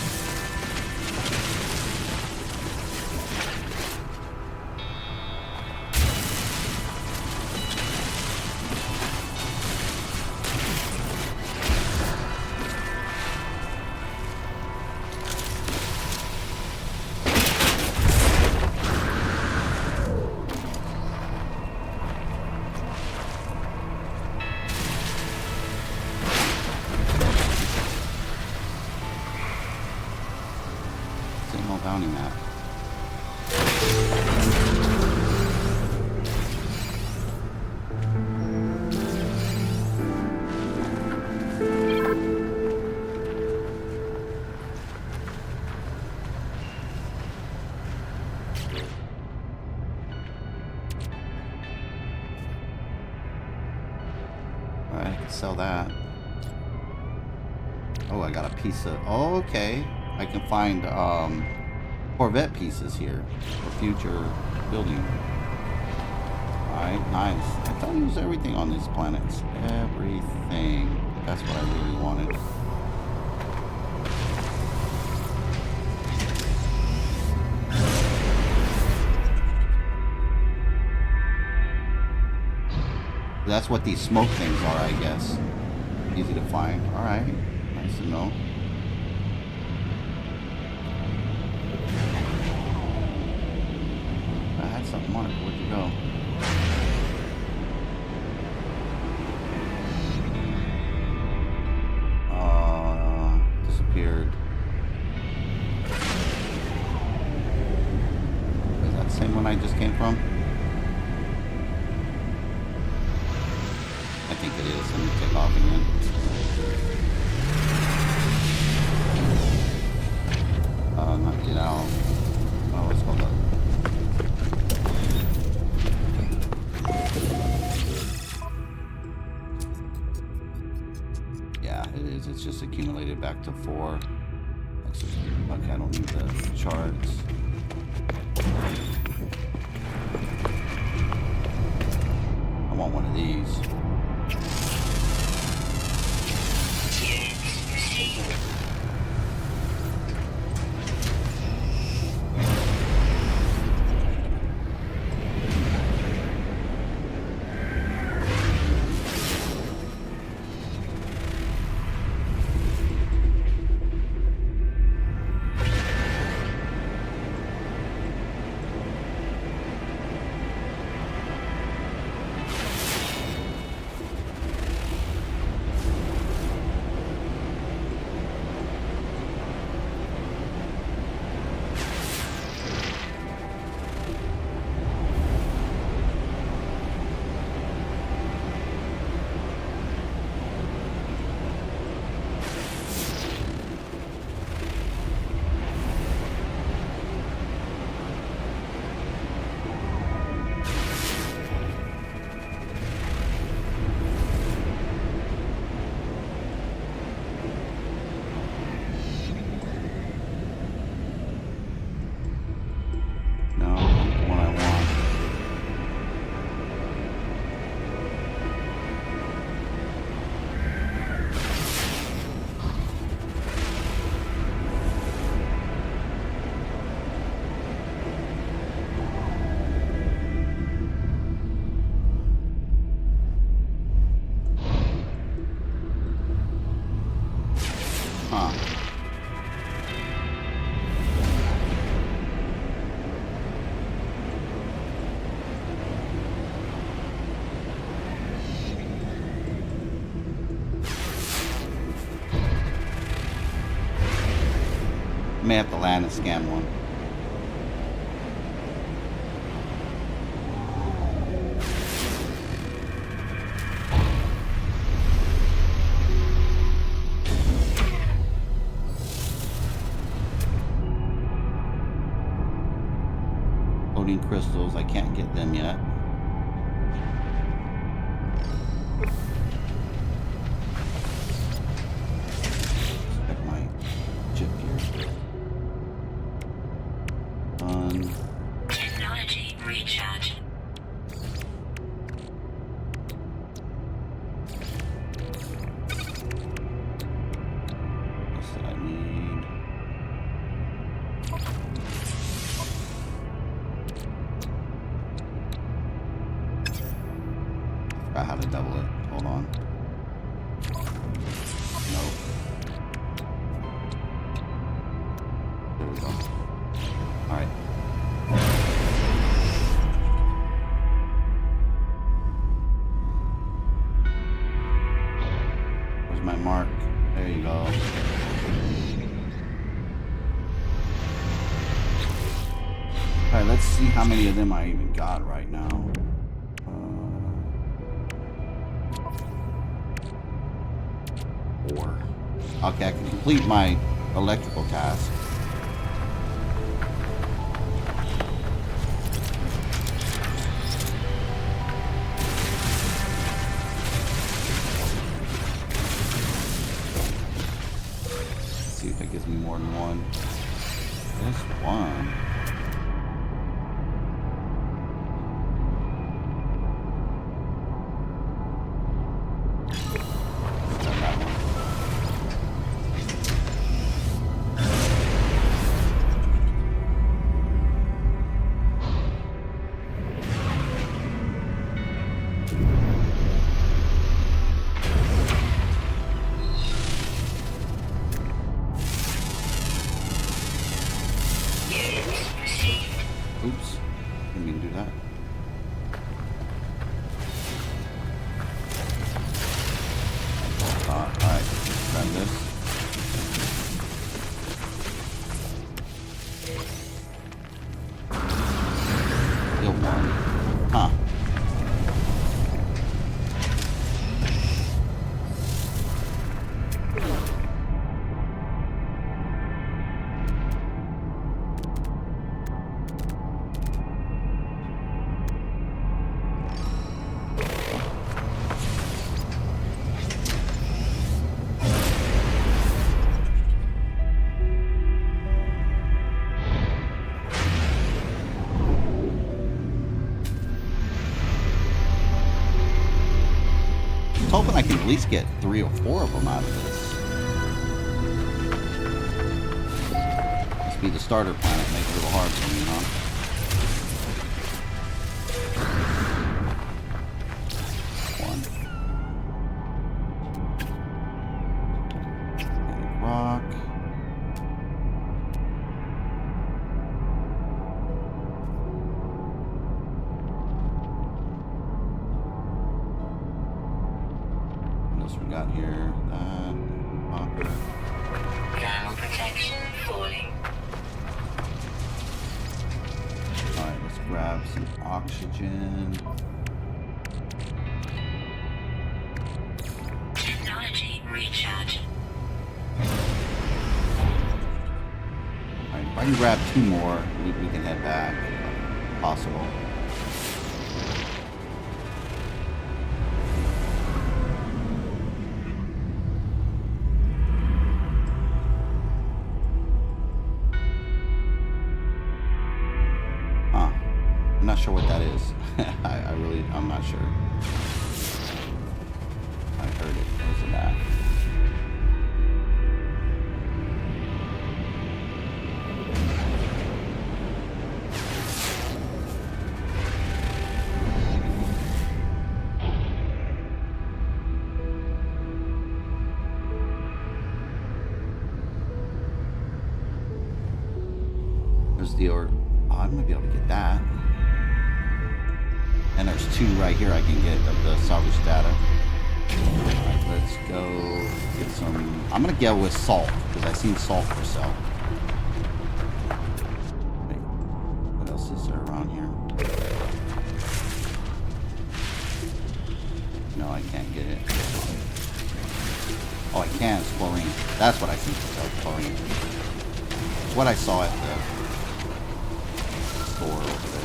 Bounty map. Alright, I can sell that. Oh, I got a piece of... Oh, okay. I can find, Corvette pieces here for future building. Alright, nice. I thought it was everything on these planets. Everything. That's what I really wanted. That's what these smoke things are, I guess. Easy to find. Alright. Nice to know. Something marked. Where'd you go? Disappeared. Is that the same one I just came from? I think it is. Let me take off again. Not get out. Oh, let's hold up. It's just accumulated back to 4. Okay, I don't need the charts. I want one of these. received. No, not the one I want. Huh. May have to land and scan one. Loading crystals, I can't get them yet. Check my chip here. Technology recharge. What's that I need? Forgot how to double it. Hold on. Nope. There we go. Alright. Where's my mark? There you go. Alright, let's see how many of them I even got right now. 4. Okay, I can complete my electrical task. Let's see if it gives me more than one. Just one. Oops, didn't mean to do that. Alright, grab this. Still one. Huh. Hoping I can at least get 3 or 4 of them out of this. be the starter planet, make it a little hard for me, huh? One. And a rock. What else we got here? That. Hopper. Thermal protection falling. Alright, let's grab some oxygen. Technology recharge. Alright, if I can grab 2 more, we can head back. If possible. I'm not sure what that is. I'm not sure. I heard it. What is it that? There's the or. Oh, I'm gonna be able to get that. And there's 2 right here I can get of the salvage data. Alright, let's go get some. I'm gonna go with salt, because I've seen salt for sale. Wait, what else is there around here? No, I can't get it. Oh, I can. It's chlorine. That's what I think it's chlorine. It's what I saw at the store over there.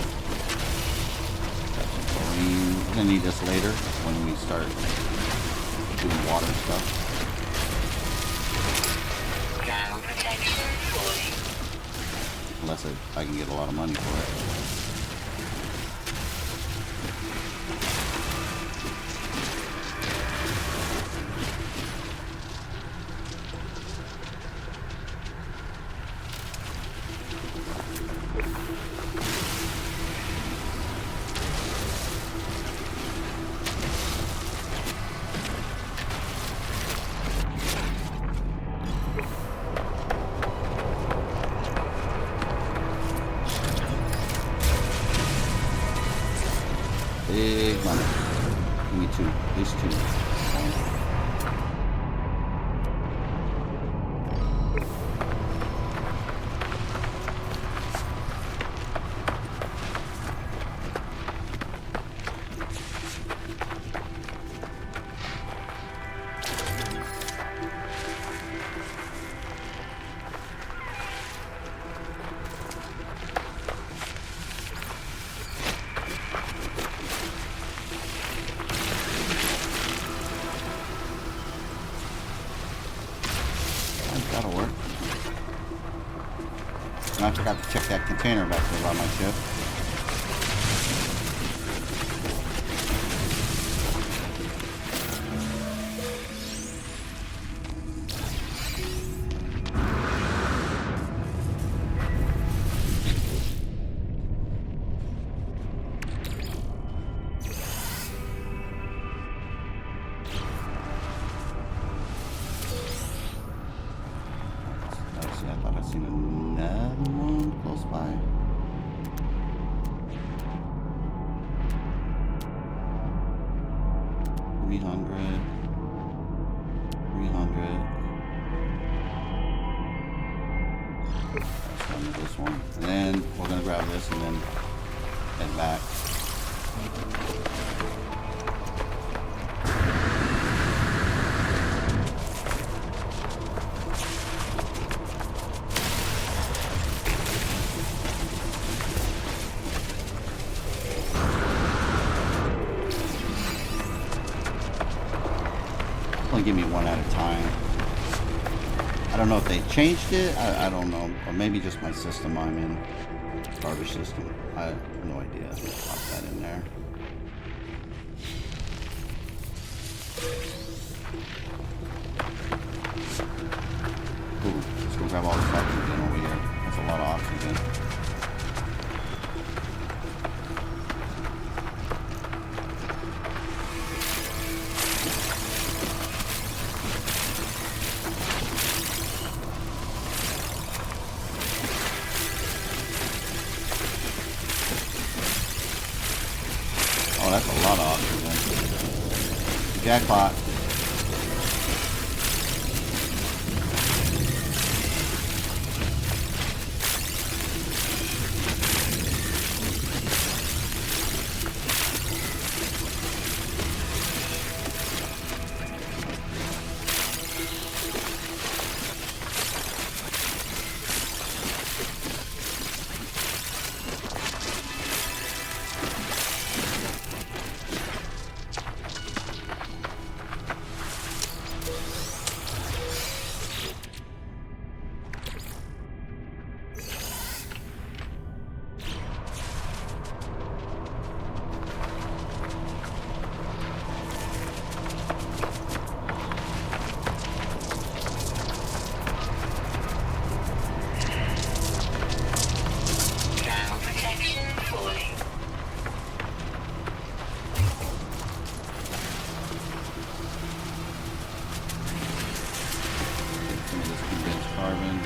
We're gonna need this later when we start doing water stuff. Thermal protection falling. Unless I can get a lot of money for it. Big money. Give me 2. At least 2. That'll work. And I forgot to check that container back there on my ship. I thought I'd seen another one close by. $300. That's one of this one. And then we're gonna grab this and then head back. Only give me 1 at a time. I don't know if they changed it. I don't know. Or maybe just my system I'm in. Starter system. I have no idea. Pop that in there. Ooh, let's go grab all this oxygen over here. That's a lot Jackpot. Ground protection falling. Some of this condensed carbon.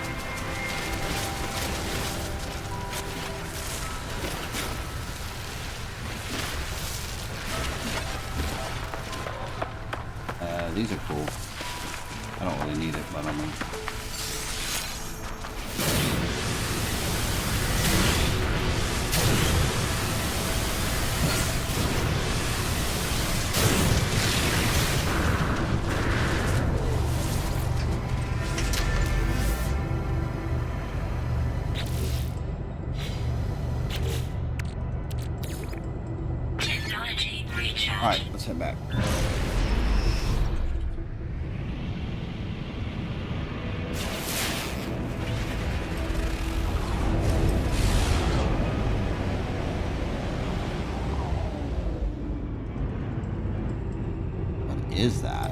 These are cool. I don't really need it, but I'm gonna. Technology recharge. All right, let's head back. What is that?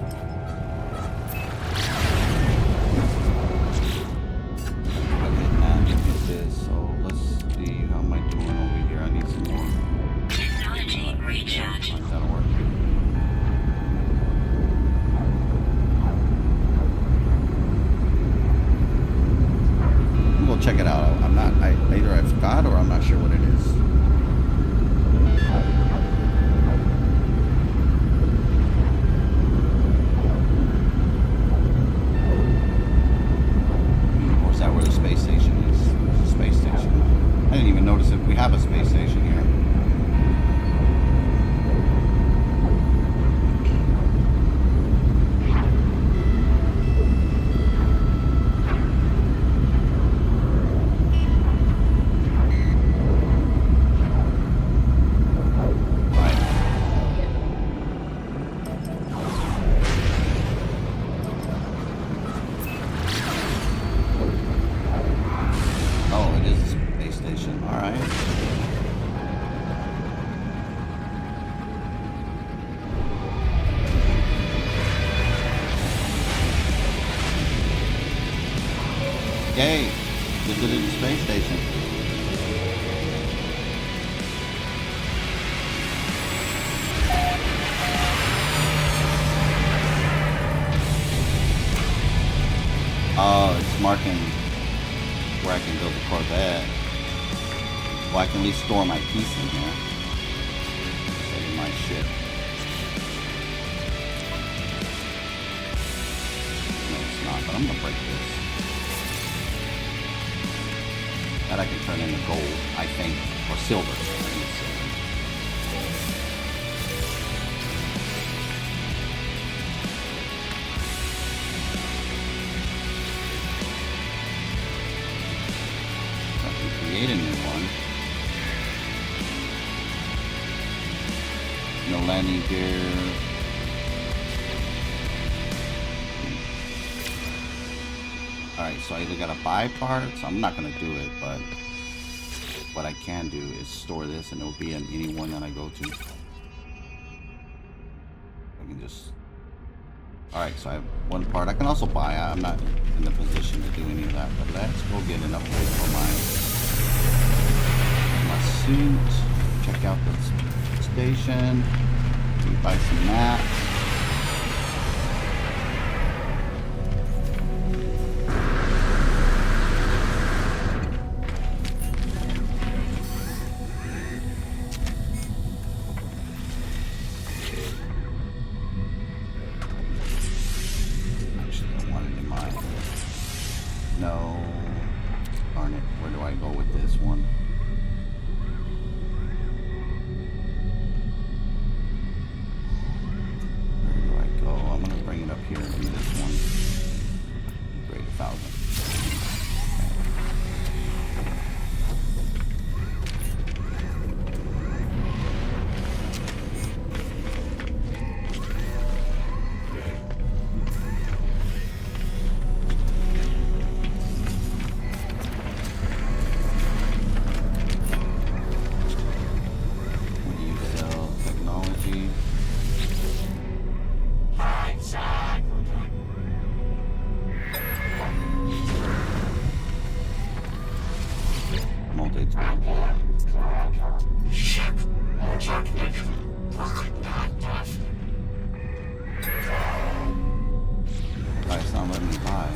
Okay, now look at this. So let's see, how am I doing over here? I need some more. Technology recharge. Alright, that'll work. I'm gonna go check it out. Either I forgot or I'm not sure what it is. Or is that where the space station is? There's a space station. I didn't even notice if we have a space station here. Oh, it is a space station. All right. Yay! Visited the space station. Oh, it's marking where I can build a Corvette. Well, I can at least store my piece in here. Save my ship. No, it's not, but I'm gonna break this. That I can turn into gold, I think. Or silver. I think it's silver. I can create a new one. No landing gear. Alright, so I either gotta buy parts. I'm not gonna do it, but what I can do is store this and it will be in any one that I go to. I can just. Alright, so I have one part. I can also buy. I'm not in the position to do any of that, but let's go get an upgrade for my suit. Check out the station. Buy some maps. here. Give me this one. Great, 1,000. What do you sell? Technology. Multi-tool. Why it's not letting me buy?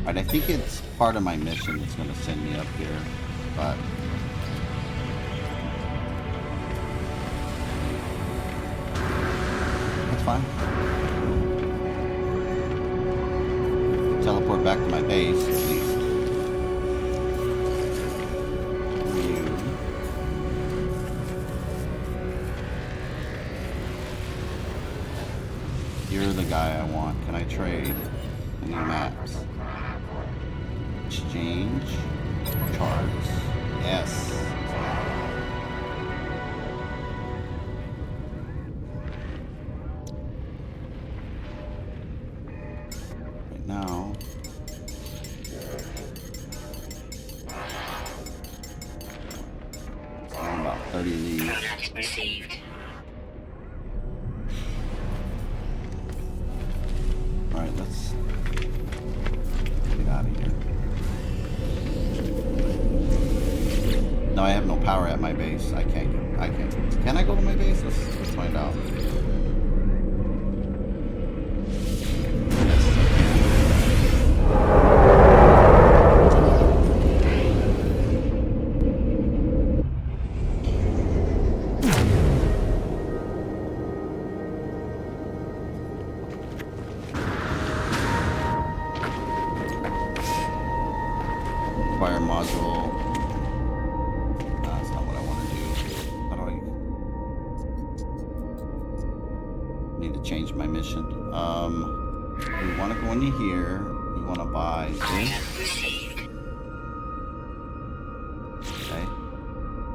Alright, I think it's part of my mission that's going to send me up here, but that's fine. Teleport back to my base, at least. You're the guy I want. Can I trade? Any maps? Exchange. Charts. Yes. Right now. I'm about 30 of these. Product received. Alright, let's get out of here. No, I have no power at my base. I can't get. Can I go to my base? Let's find out. Fire module. That's not what I want to do. How do I need to change my mission? We want to go into here. We want to buy this. Received. Okay.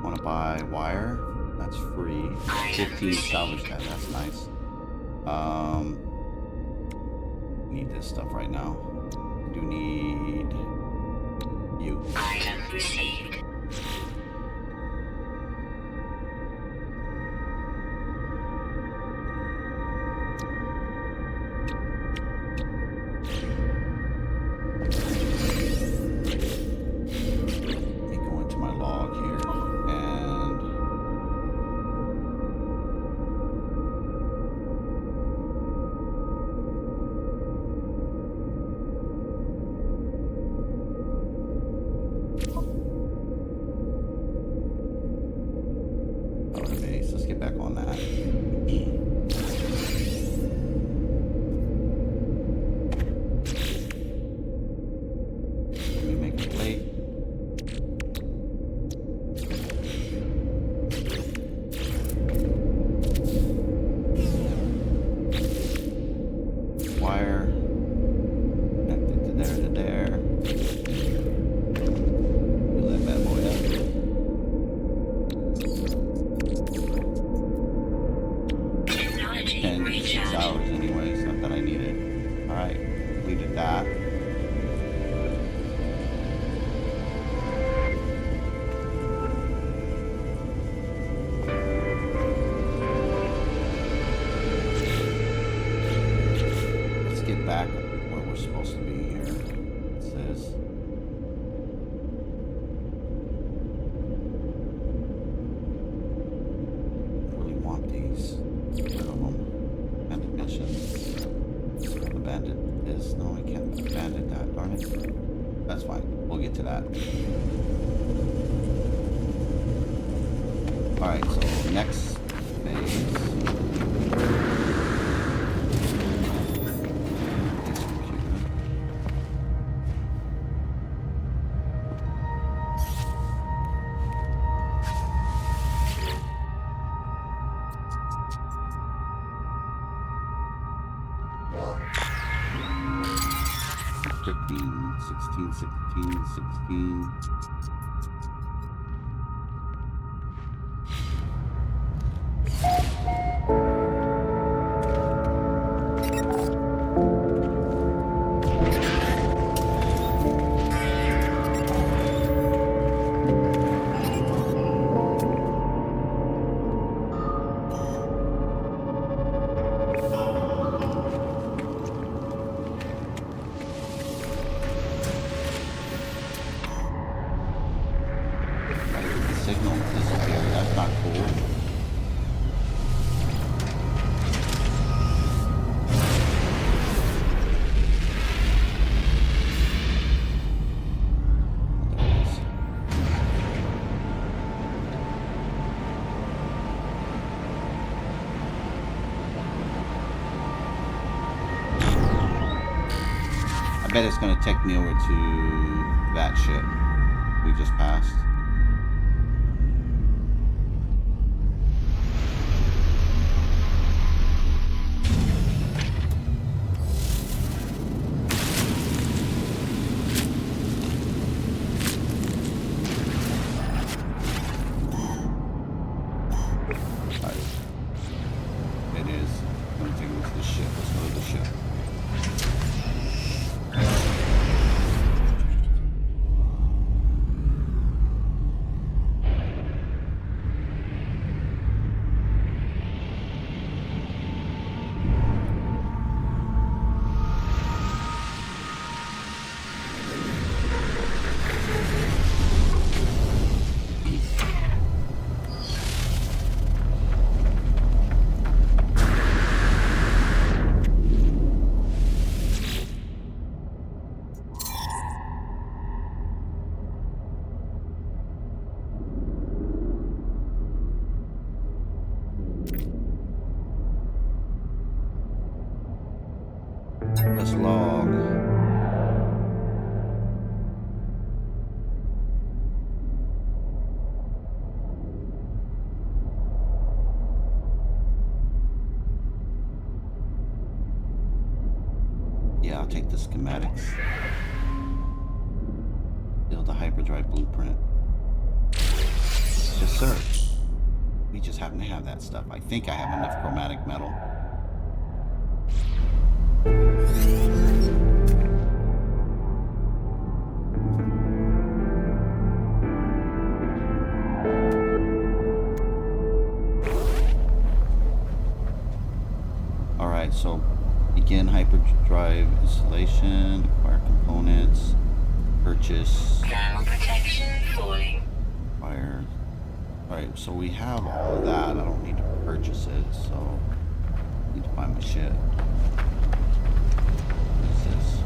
Want to buy wire. That's free. 15 salvage that. That's nice. Need this stuff right now. Do need you. Item received. Let me go into my log here and power base. Let's get back on that. Let me make a plate. Wire connected to there to there. Fill that bad boy up. Technology 10 recharge. hours anyways, not that I need it. Alright, completed that. Let's get back where we're supposed to be here. It says I really want these. Get rid of them. Abandoned missions. Abandoned this. No, I can't abandon that. Darn it. That's fine. We'll get to that. Alright, so next phase. Is compute. 15, 16, 16, 16. The signal disappeared. That's not cool. There it is. I bet it's going to take me over to that ship we just passed. It is going to take me to the ship. Let's go to the ship. Let's log. Yeah, I'll take the schematics. Build a hyperdrive blueprint. Yes, sir. We just happen to have that stuff. I think I have enough chromatic metal. Alright, so begin hyperdrive installation, acquire components, purchase. Thermal protection falling. Acquire. Alright, so we have all of that. I don't need to purchase it, so I need to find my shit. What is this?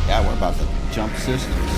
Yeah, we're about to jump systems.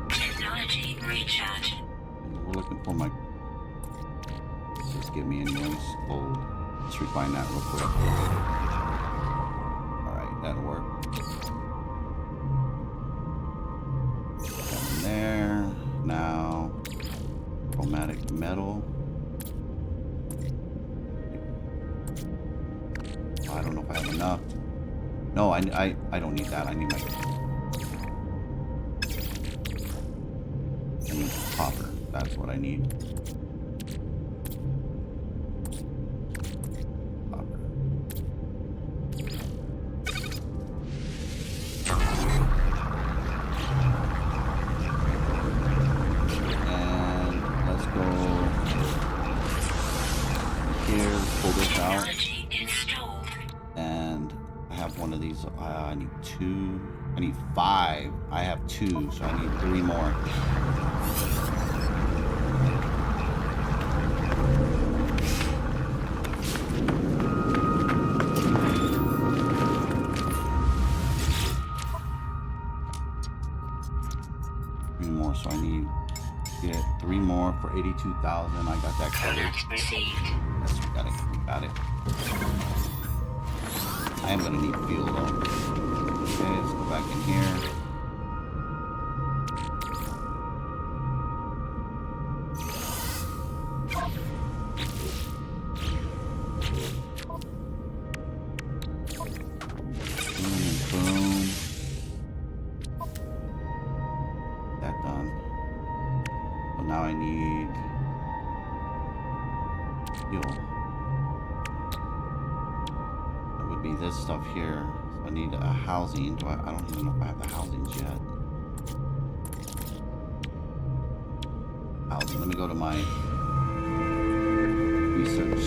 Technology recharge. We're looking for my. Just give me anyways. Gold. Let's refine that real quick. Alright, that'll work. That in there. Now, chromatic metal. I don't know if I have enough. No, I don't need that. I need my. I need copper. That's what I need. Copper. And let's go here, let's pull this out. Technology installed. And I have one of these. I need 2. I need 5. I have 2, so I need 3 more. So I need to get 3 more for 82,000. I got that covered. Yes, we got it. We got it. I am gonna need fuel though. Okay, let's go back in here. Boom. That done. So now I need fuel. That would be this stuff here. So I need a housing. I don't even know if I have the housings yet. Housing. Let me go to my research.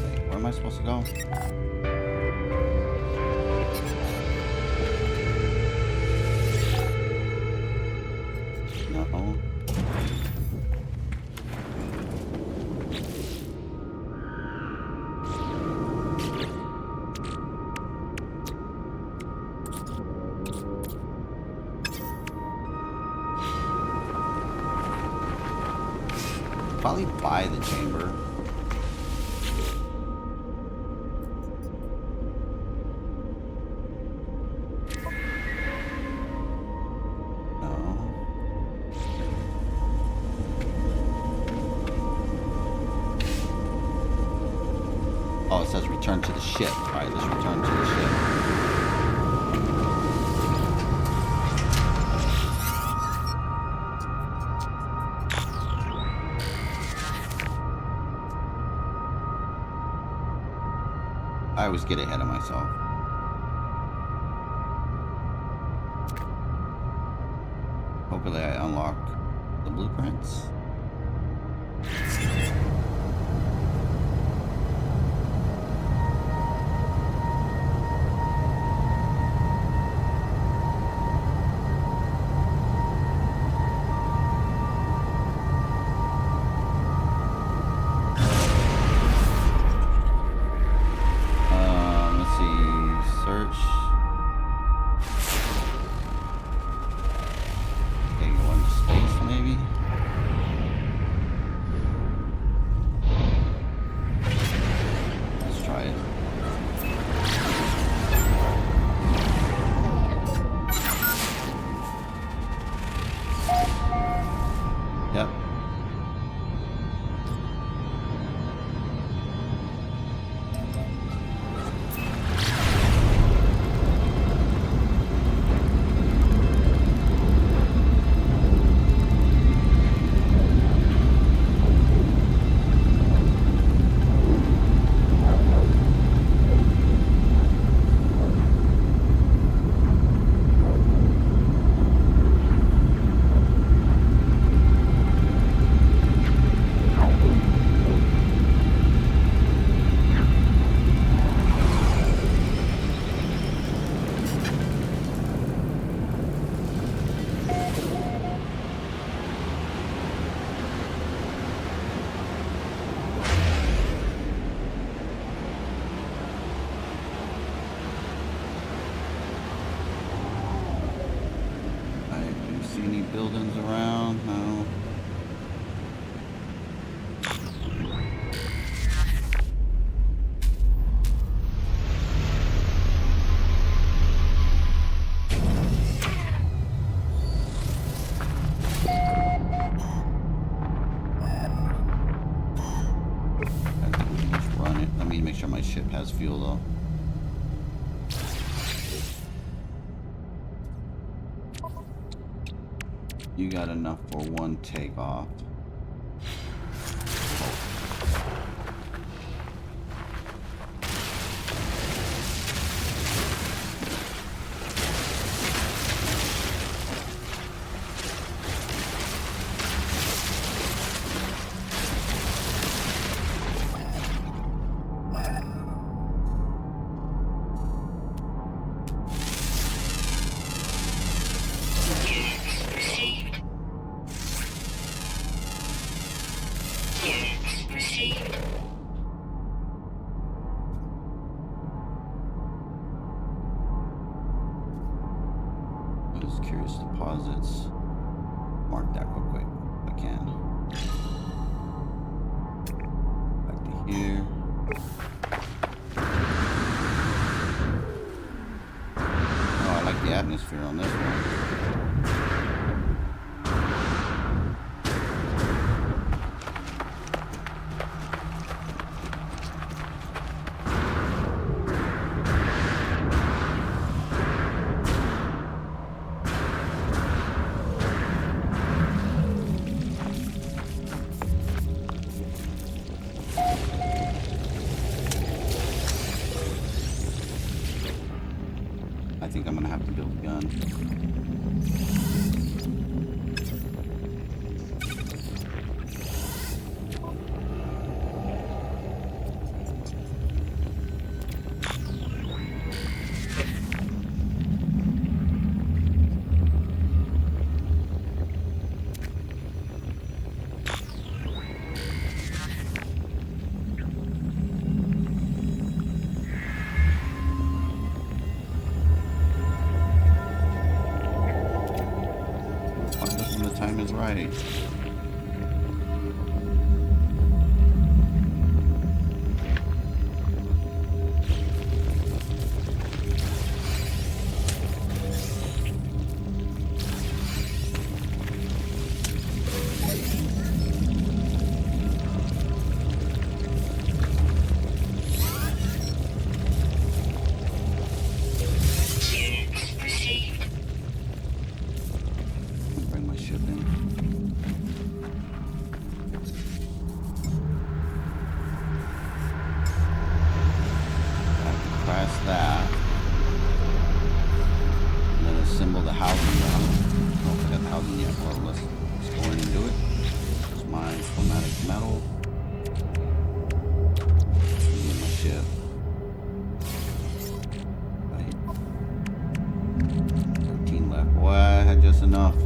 Wait, where am I supposed to go? No. Probably buy the chamber. Oh, it says return to the ship. Alright, let's return to the ship. I always get ahead of myself. Hopefully I unlock the blueprints. Buildings around? No. I think we can just run it. Let me make sure my ship has fuel though. You got enough for 1 takeoff. Just curious deposits. Mark that real quick if I can. Back to here. Oh, I like the atmosphere on this one. I think I'm gonna have to build a gun. When the time is right. Units received. Bring my ship in. I have to crash that. And then assemble the housing down. I don't forget the housing yet. Well, let's go in and do it. There's my chromatic metal. And my ship. Right. 13 left. Boy, I had just enough.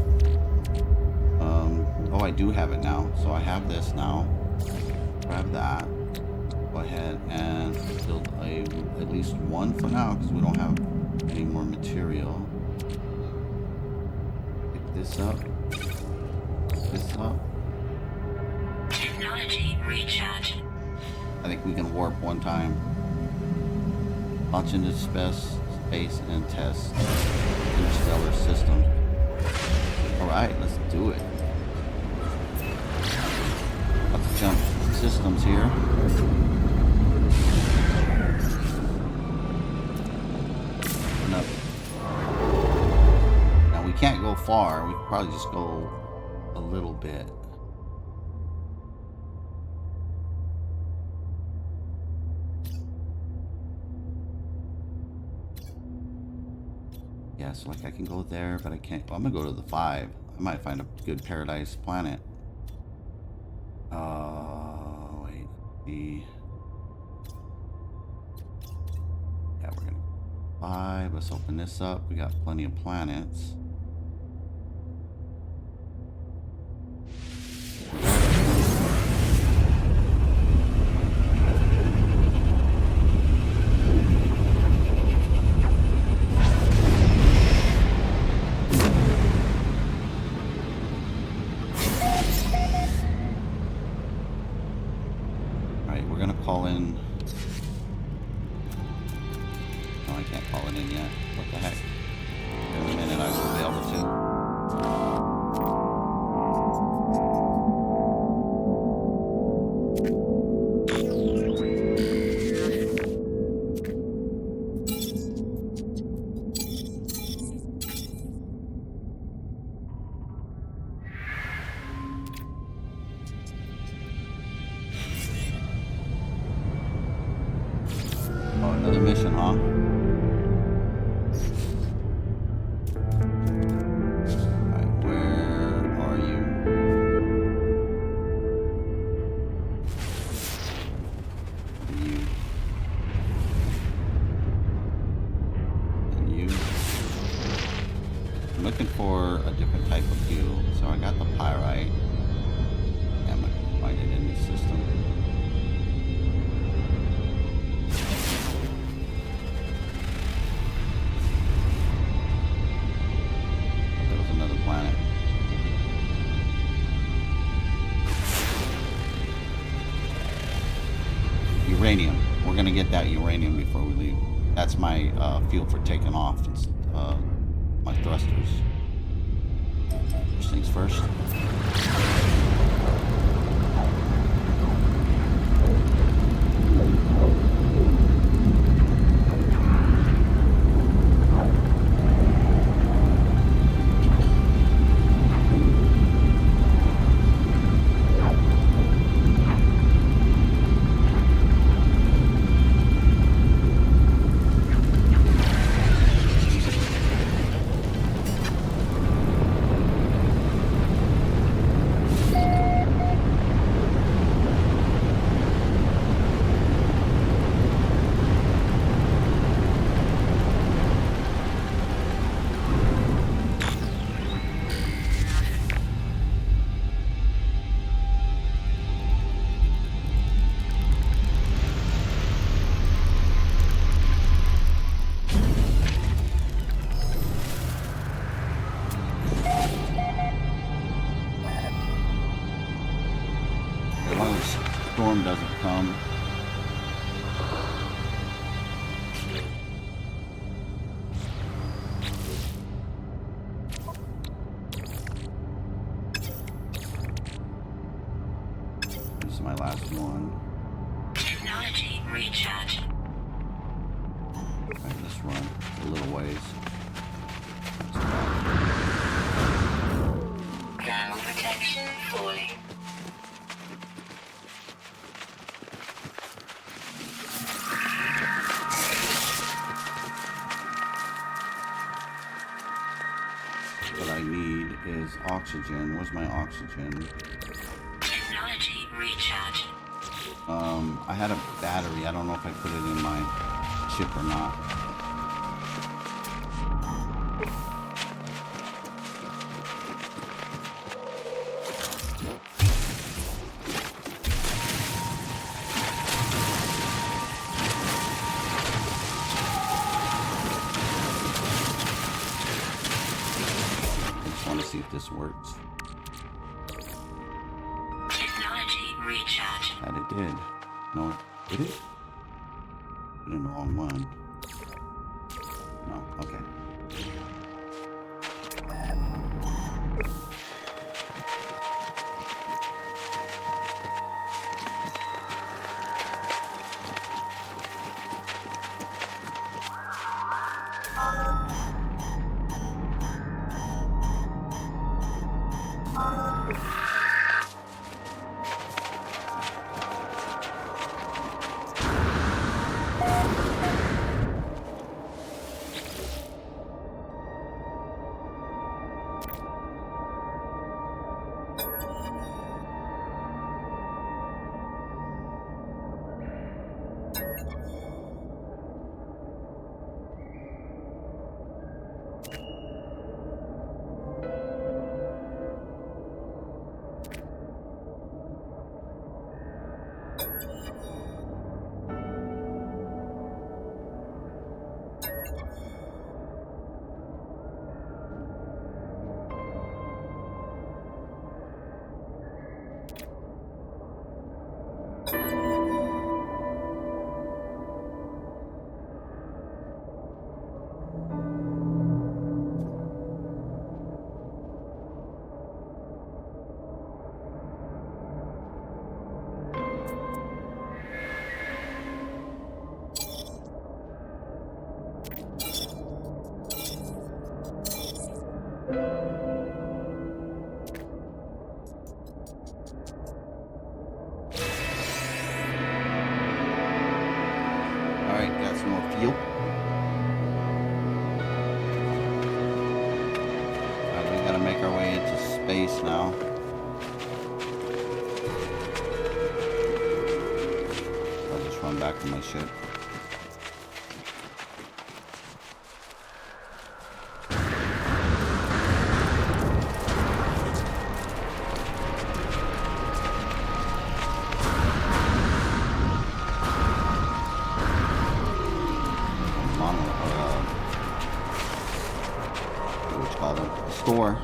Oh, I do have it now. So I have this now. Grab that. Go ahead and build at least one for now because we don't have any more material. Pick this up. Pick this up. Technology recharge. I think we can warp one time. Launch into space and test interstellar system. Alright, let's do it. Let's jump systems here. Open up. Now we can't go far. We could probably just go a little bit. Yeah, so like I can go there, but I can't. Well, I'm gonna go to the 5. I might find a good paradise planet. Wait. Yeah, we're gonna 5. Let's open this up. We got plenty of planets. Call in. No, I can't call it in yet. What the heck? In a minute I will be able to. Oh, another mission, huh? Alright, where are you? And you. I'm looking for a different type of fuel. So I got the pyrite. Yeah, I'm gonna find it in this system. that's my fuel for taking off. It's my thrusters. First things first. As long as the storm doesn't come. This is my last one. Technology recharge. Alright, let's run a little ways. Thermal protection fully. What I need is oxygen. Where's my oxygen? Technology recharge. I had a battery. I don't know if I put it in my ship or not. I just want to see if this works. Technology recharge. And it did. No, did it? Put in the wrong one. No, okay. Alright, got some more fuel. Alright, we gotta make our way into space now. I'll just run back to my ship. Store.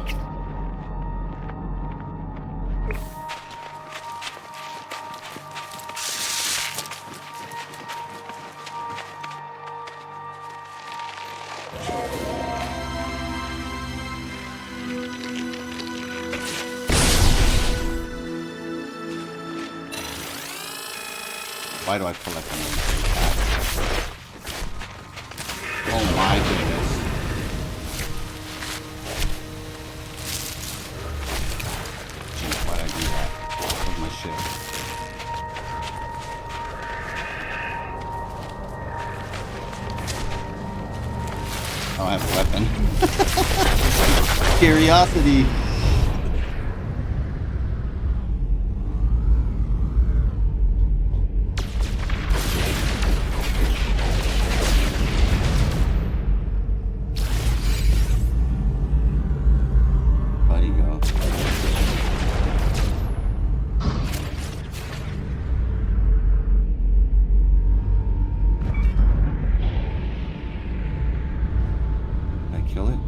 Why do I collect them? Oh my goodness. Jeez, why'd I do that? Where's my ship? Oh, I have a weapon. Curiosity. Buddy go. Kill it?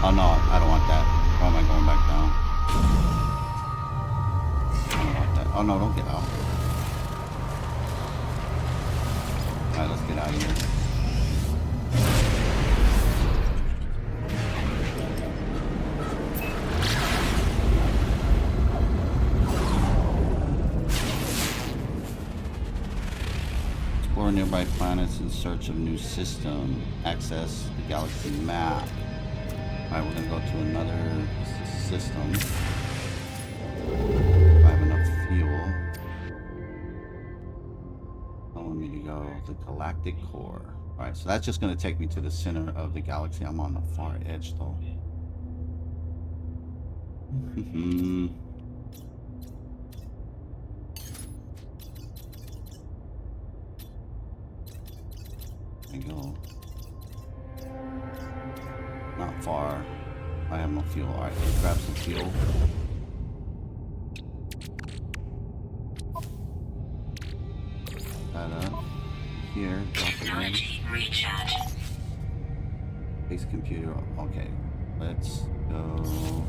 Oh no, I don't want that. Why am I going back down? I don't want that. Oh no, don't get out. Alright, let's get out of here. Explore nearby planets in search of new system. Access the galaxy map. Alright, we're gonna go to another system. If I have enough fuel. I want me to go the galactic core. Alright, so that's just gonna take me to the center of the galaxy. I'm on the far edge though. There you go. Not far. I have no fuel. Alright, let's grab some fuel. That up. Here. Drop it in. Technology recharge. Base computer. Okay. Let's go.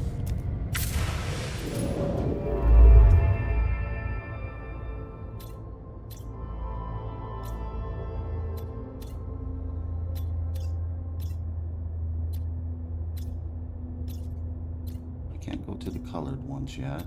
Can't go to the colored ones yet.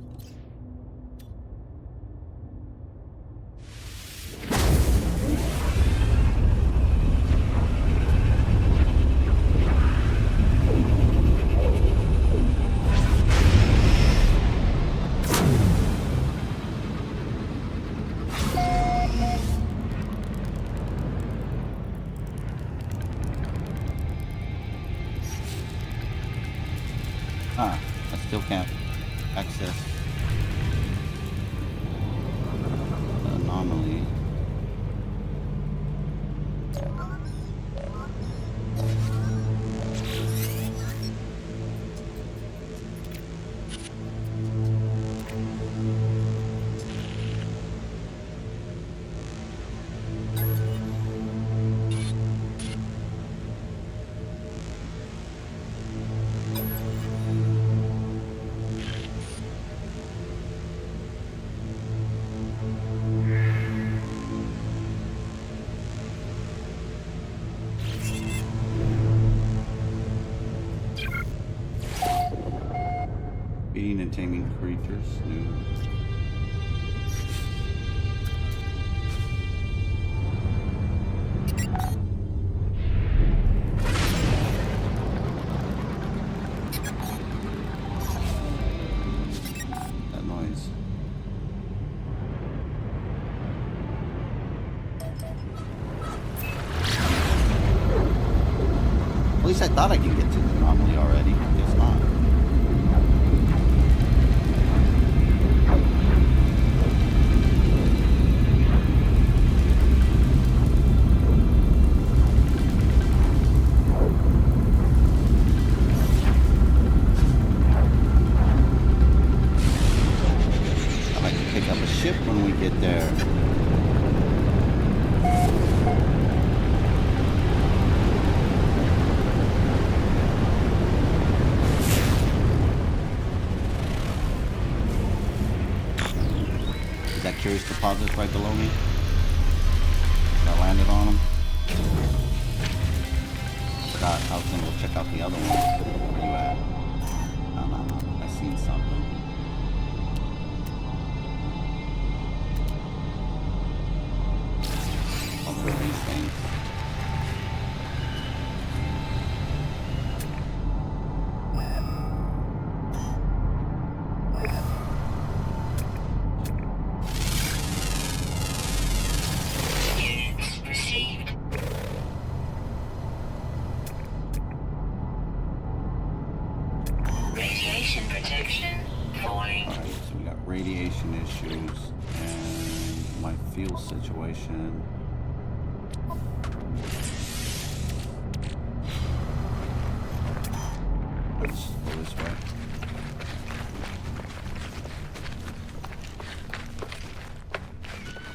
Ah. I still can't access the anomaly. Feeding and taming creatures. New. That noise. At least I thought I could get to the anomaly already. I guess not. Ship when we get there. Is that curious deposits right below me? I landed on them. forgot. I was gonna go check out the other one. Where you at? No. I seen something. I'll kill these things. Issues and my fuel situation. Let's go this way.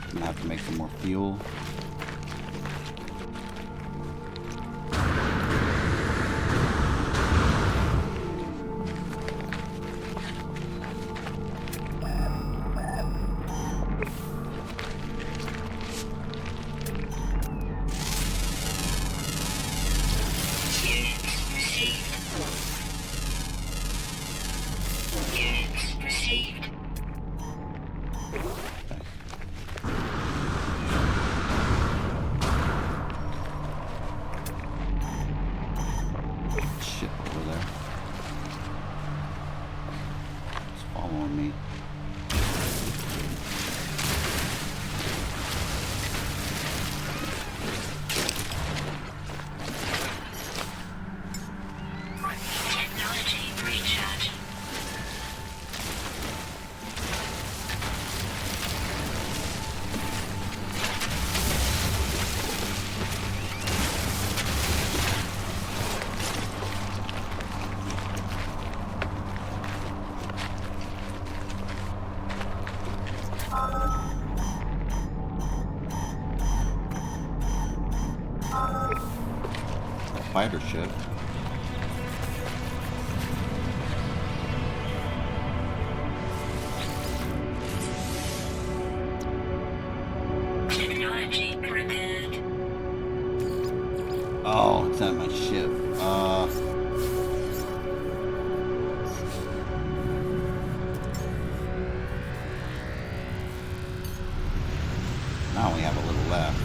I'm gonna have to make some more fuel. Fighter ship. Technology prepared. Oh, it's at my ship. Now we have a little left.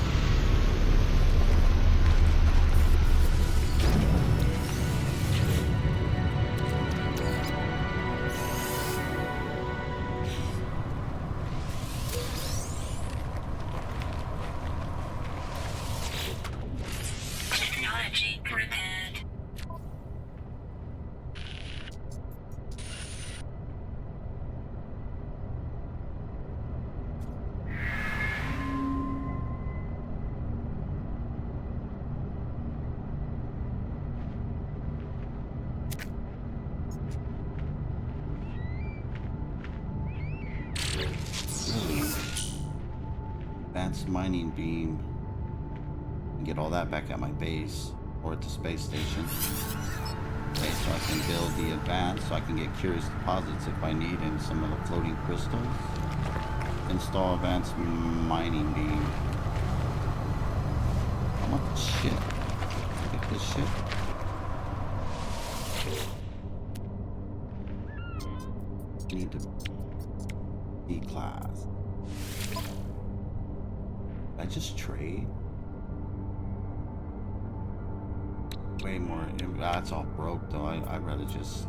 Advanced mining beam. Get all that back at my base or at the space station. Okay, so I can build the advance so I can get curious deposits if I need in some of the floating crystals. Install advanced mining beam. I want the ship. Get this ship. Need to D-class. I just trade way more. That's all broke though. I'd rather just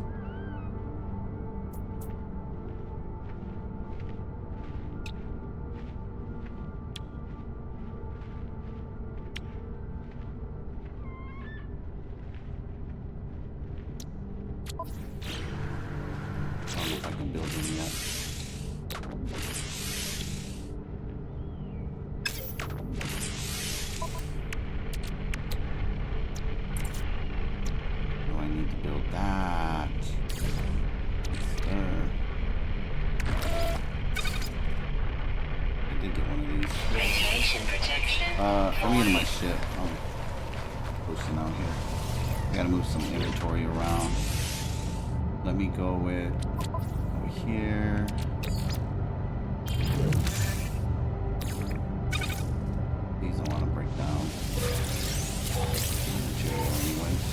I don't know if I can build them yet. Build that. I did get one of these. Radiation protection. I'm getting my ship. I'm posting out here. I gotta move some inventory around. Let me go with over here. These I want to break down. Material anyways.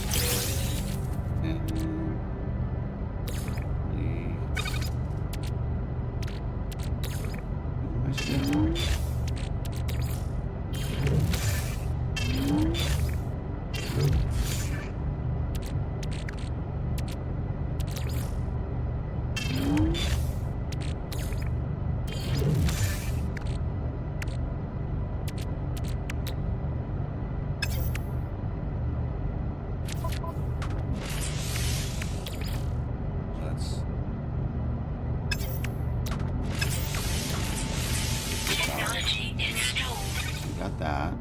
got that.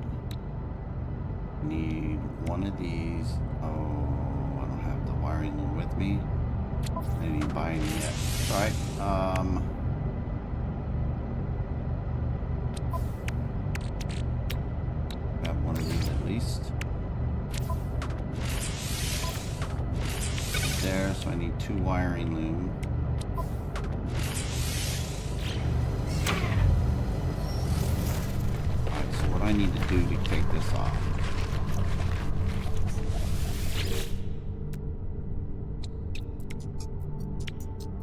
Need one of these. Oh, I don't have the wiring loom with me. I didn't even buy any yet. Alright, grab one of these at least. There, so I need 2 wiring loom. Alright, so what I need to do to take this off?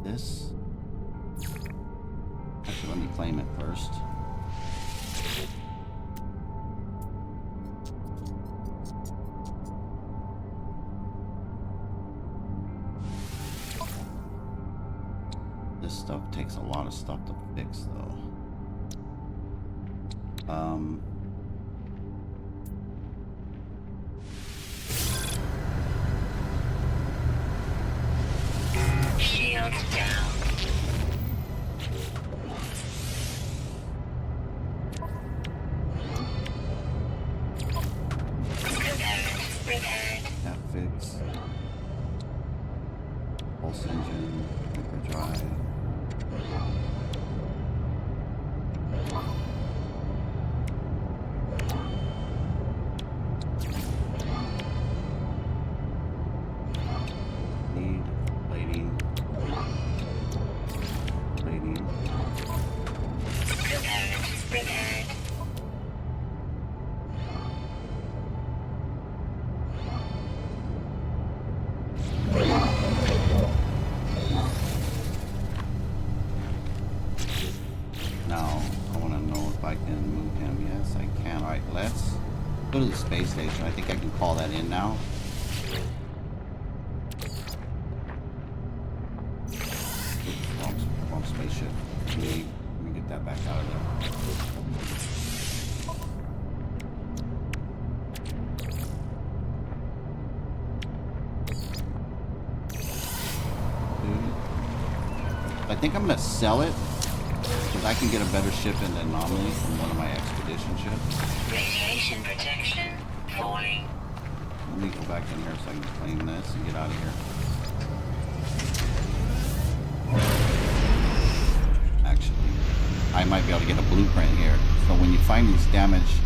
This. Actually, let me claim it first. This stuff takes a lot of stuff to fix, though. Shield down. Repaired. That fix. Pulse engine, hyperdrive. Need plating. Plating. Repaired. Now, I want to know if I can move him. Yes, I can. Alright, let's go to the space station. I think I can call that in now. Oops, wrong spaceship. Let me get that back out of there. I think I'm going to sell it. Because I can get a better ship in the Anomaly from one of my expedition ships. Radiation protection falling. Let me go back in here so I can claim this and get out of here. Actually, I might be able to get a blueprint here. So when you find these damaged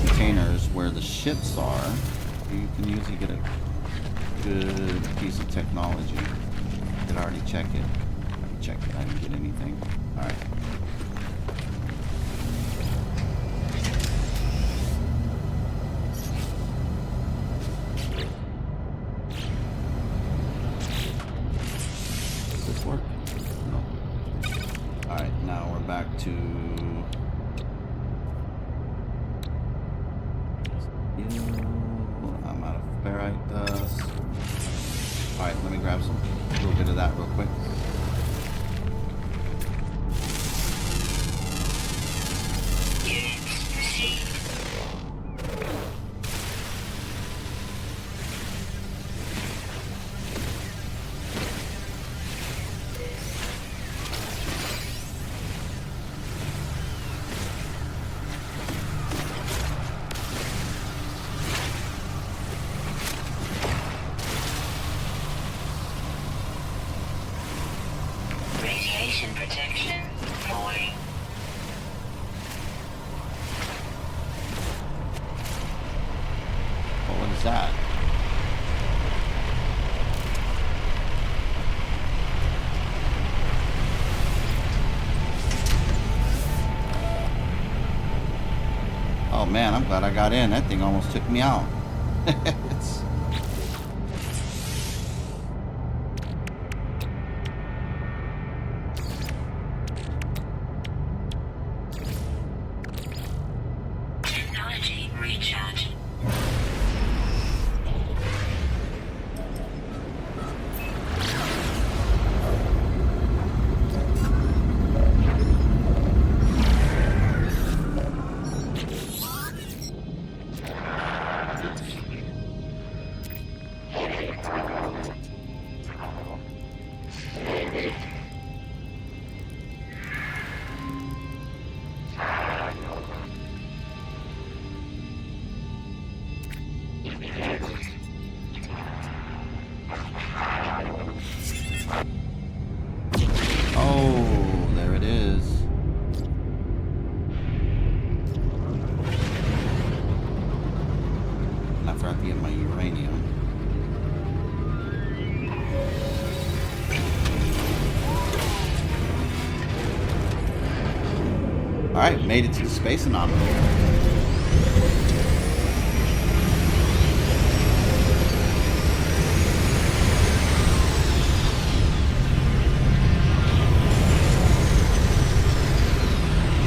containers where the ships are, you can usually get a good piece of technology. Did I already check it? I already checked it. I didn't get anything. Alright. Does this work? No. Alright, now we're back to... I'm out of ferrite dust. Alright, let me grab a little bit of that real quick. Units proceed. Radiation protection falling. Well, what is that? Oh man, I'm glad I got in. That thing almost took me out. It's... Technology recharge. Alright, made it to the space anomaly. Give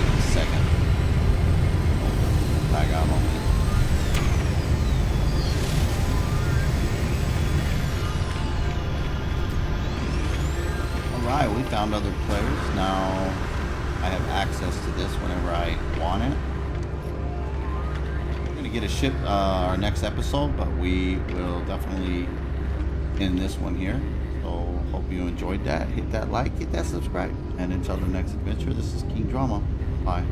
it a second. Lag out moment. Alright, we found other players. Now I have access to this whenever I want it. We're going to get a ship our next episode, but we will definitely end this one here. So hope you enjoyed that. Hit that like, hit that subscribe. And until the next adventure, this is King Drama. Bye.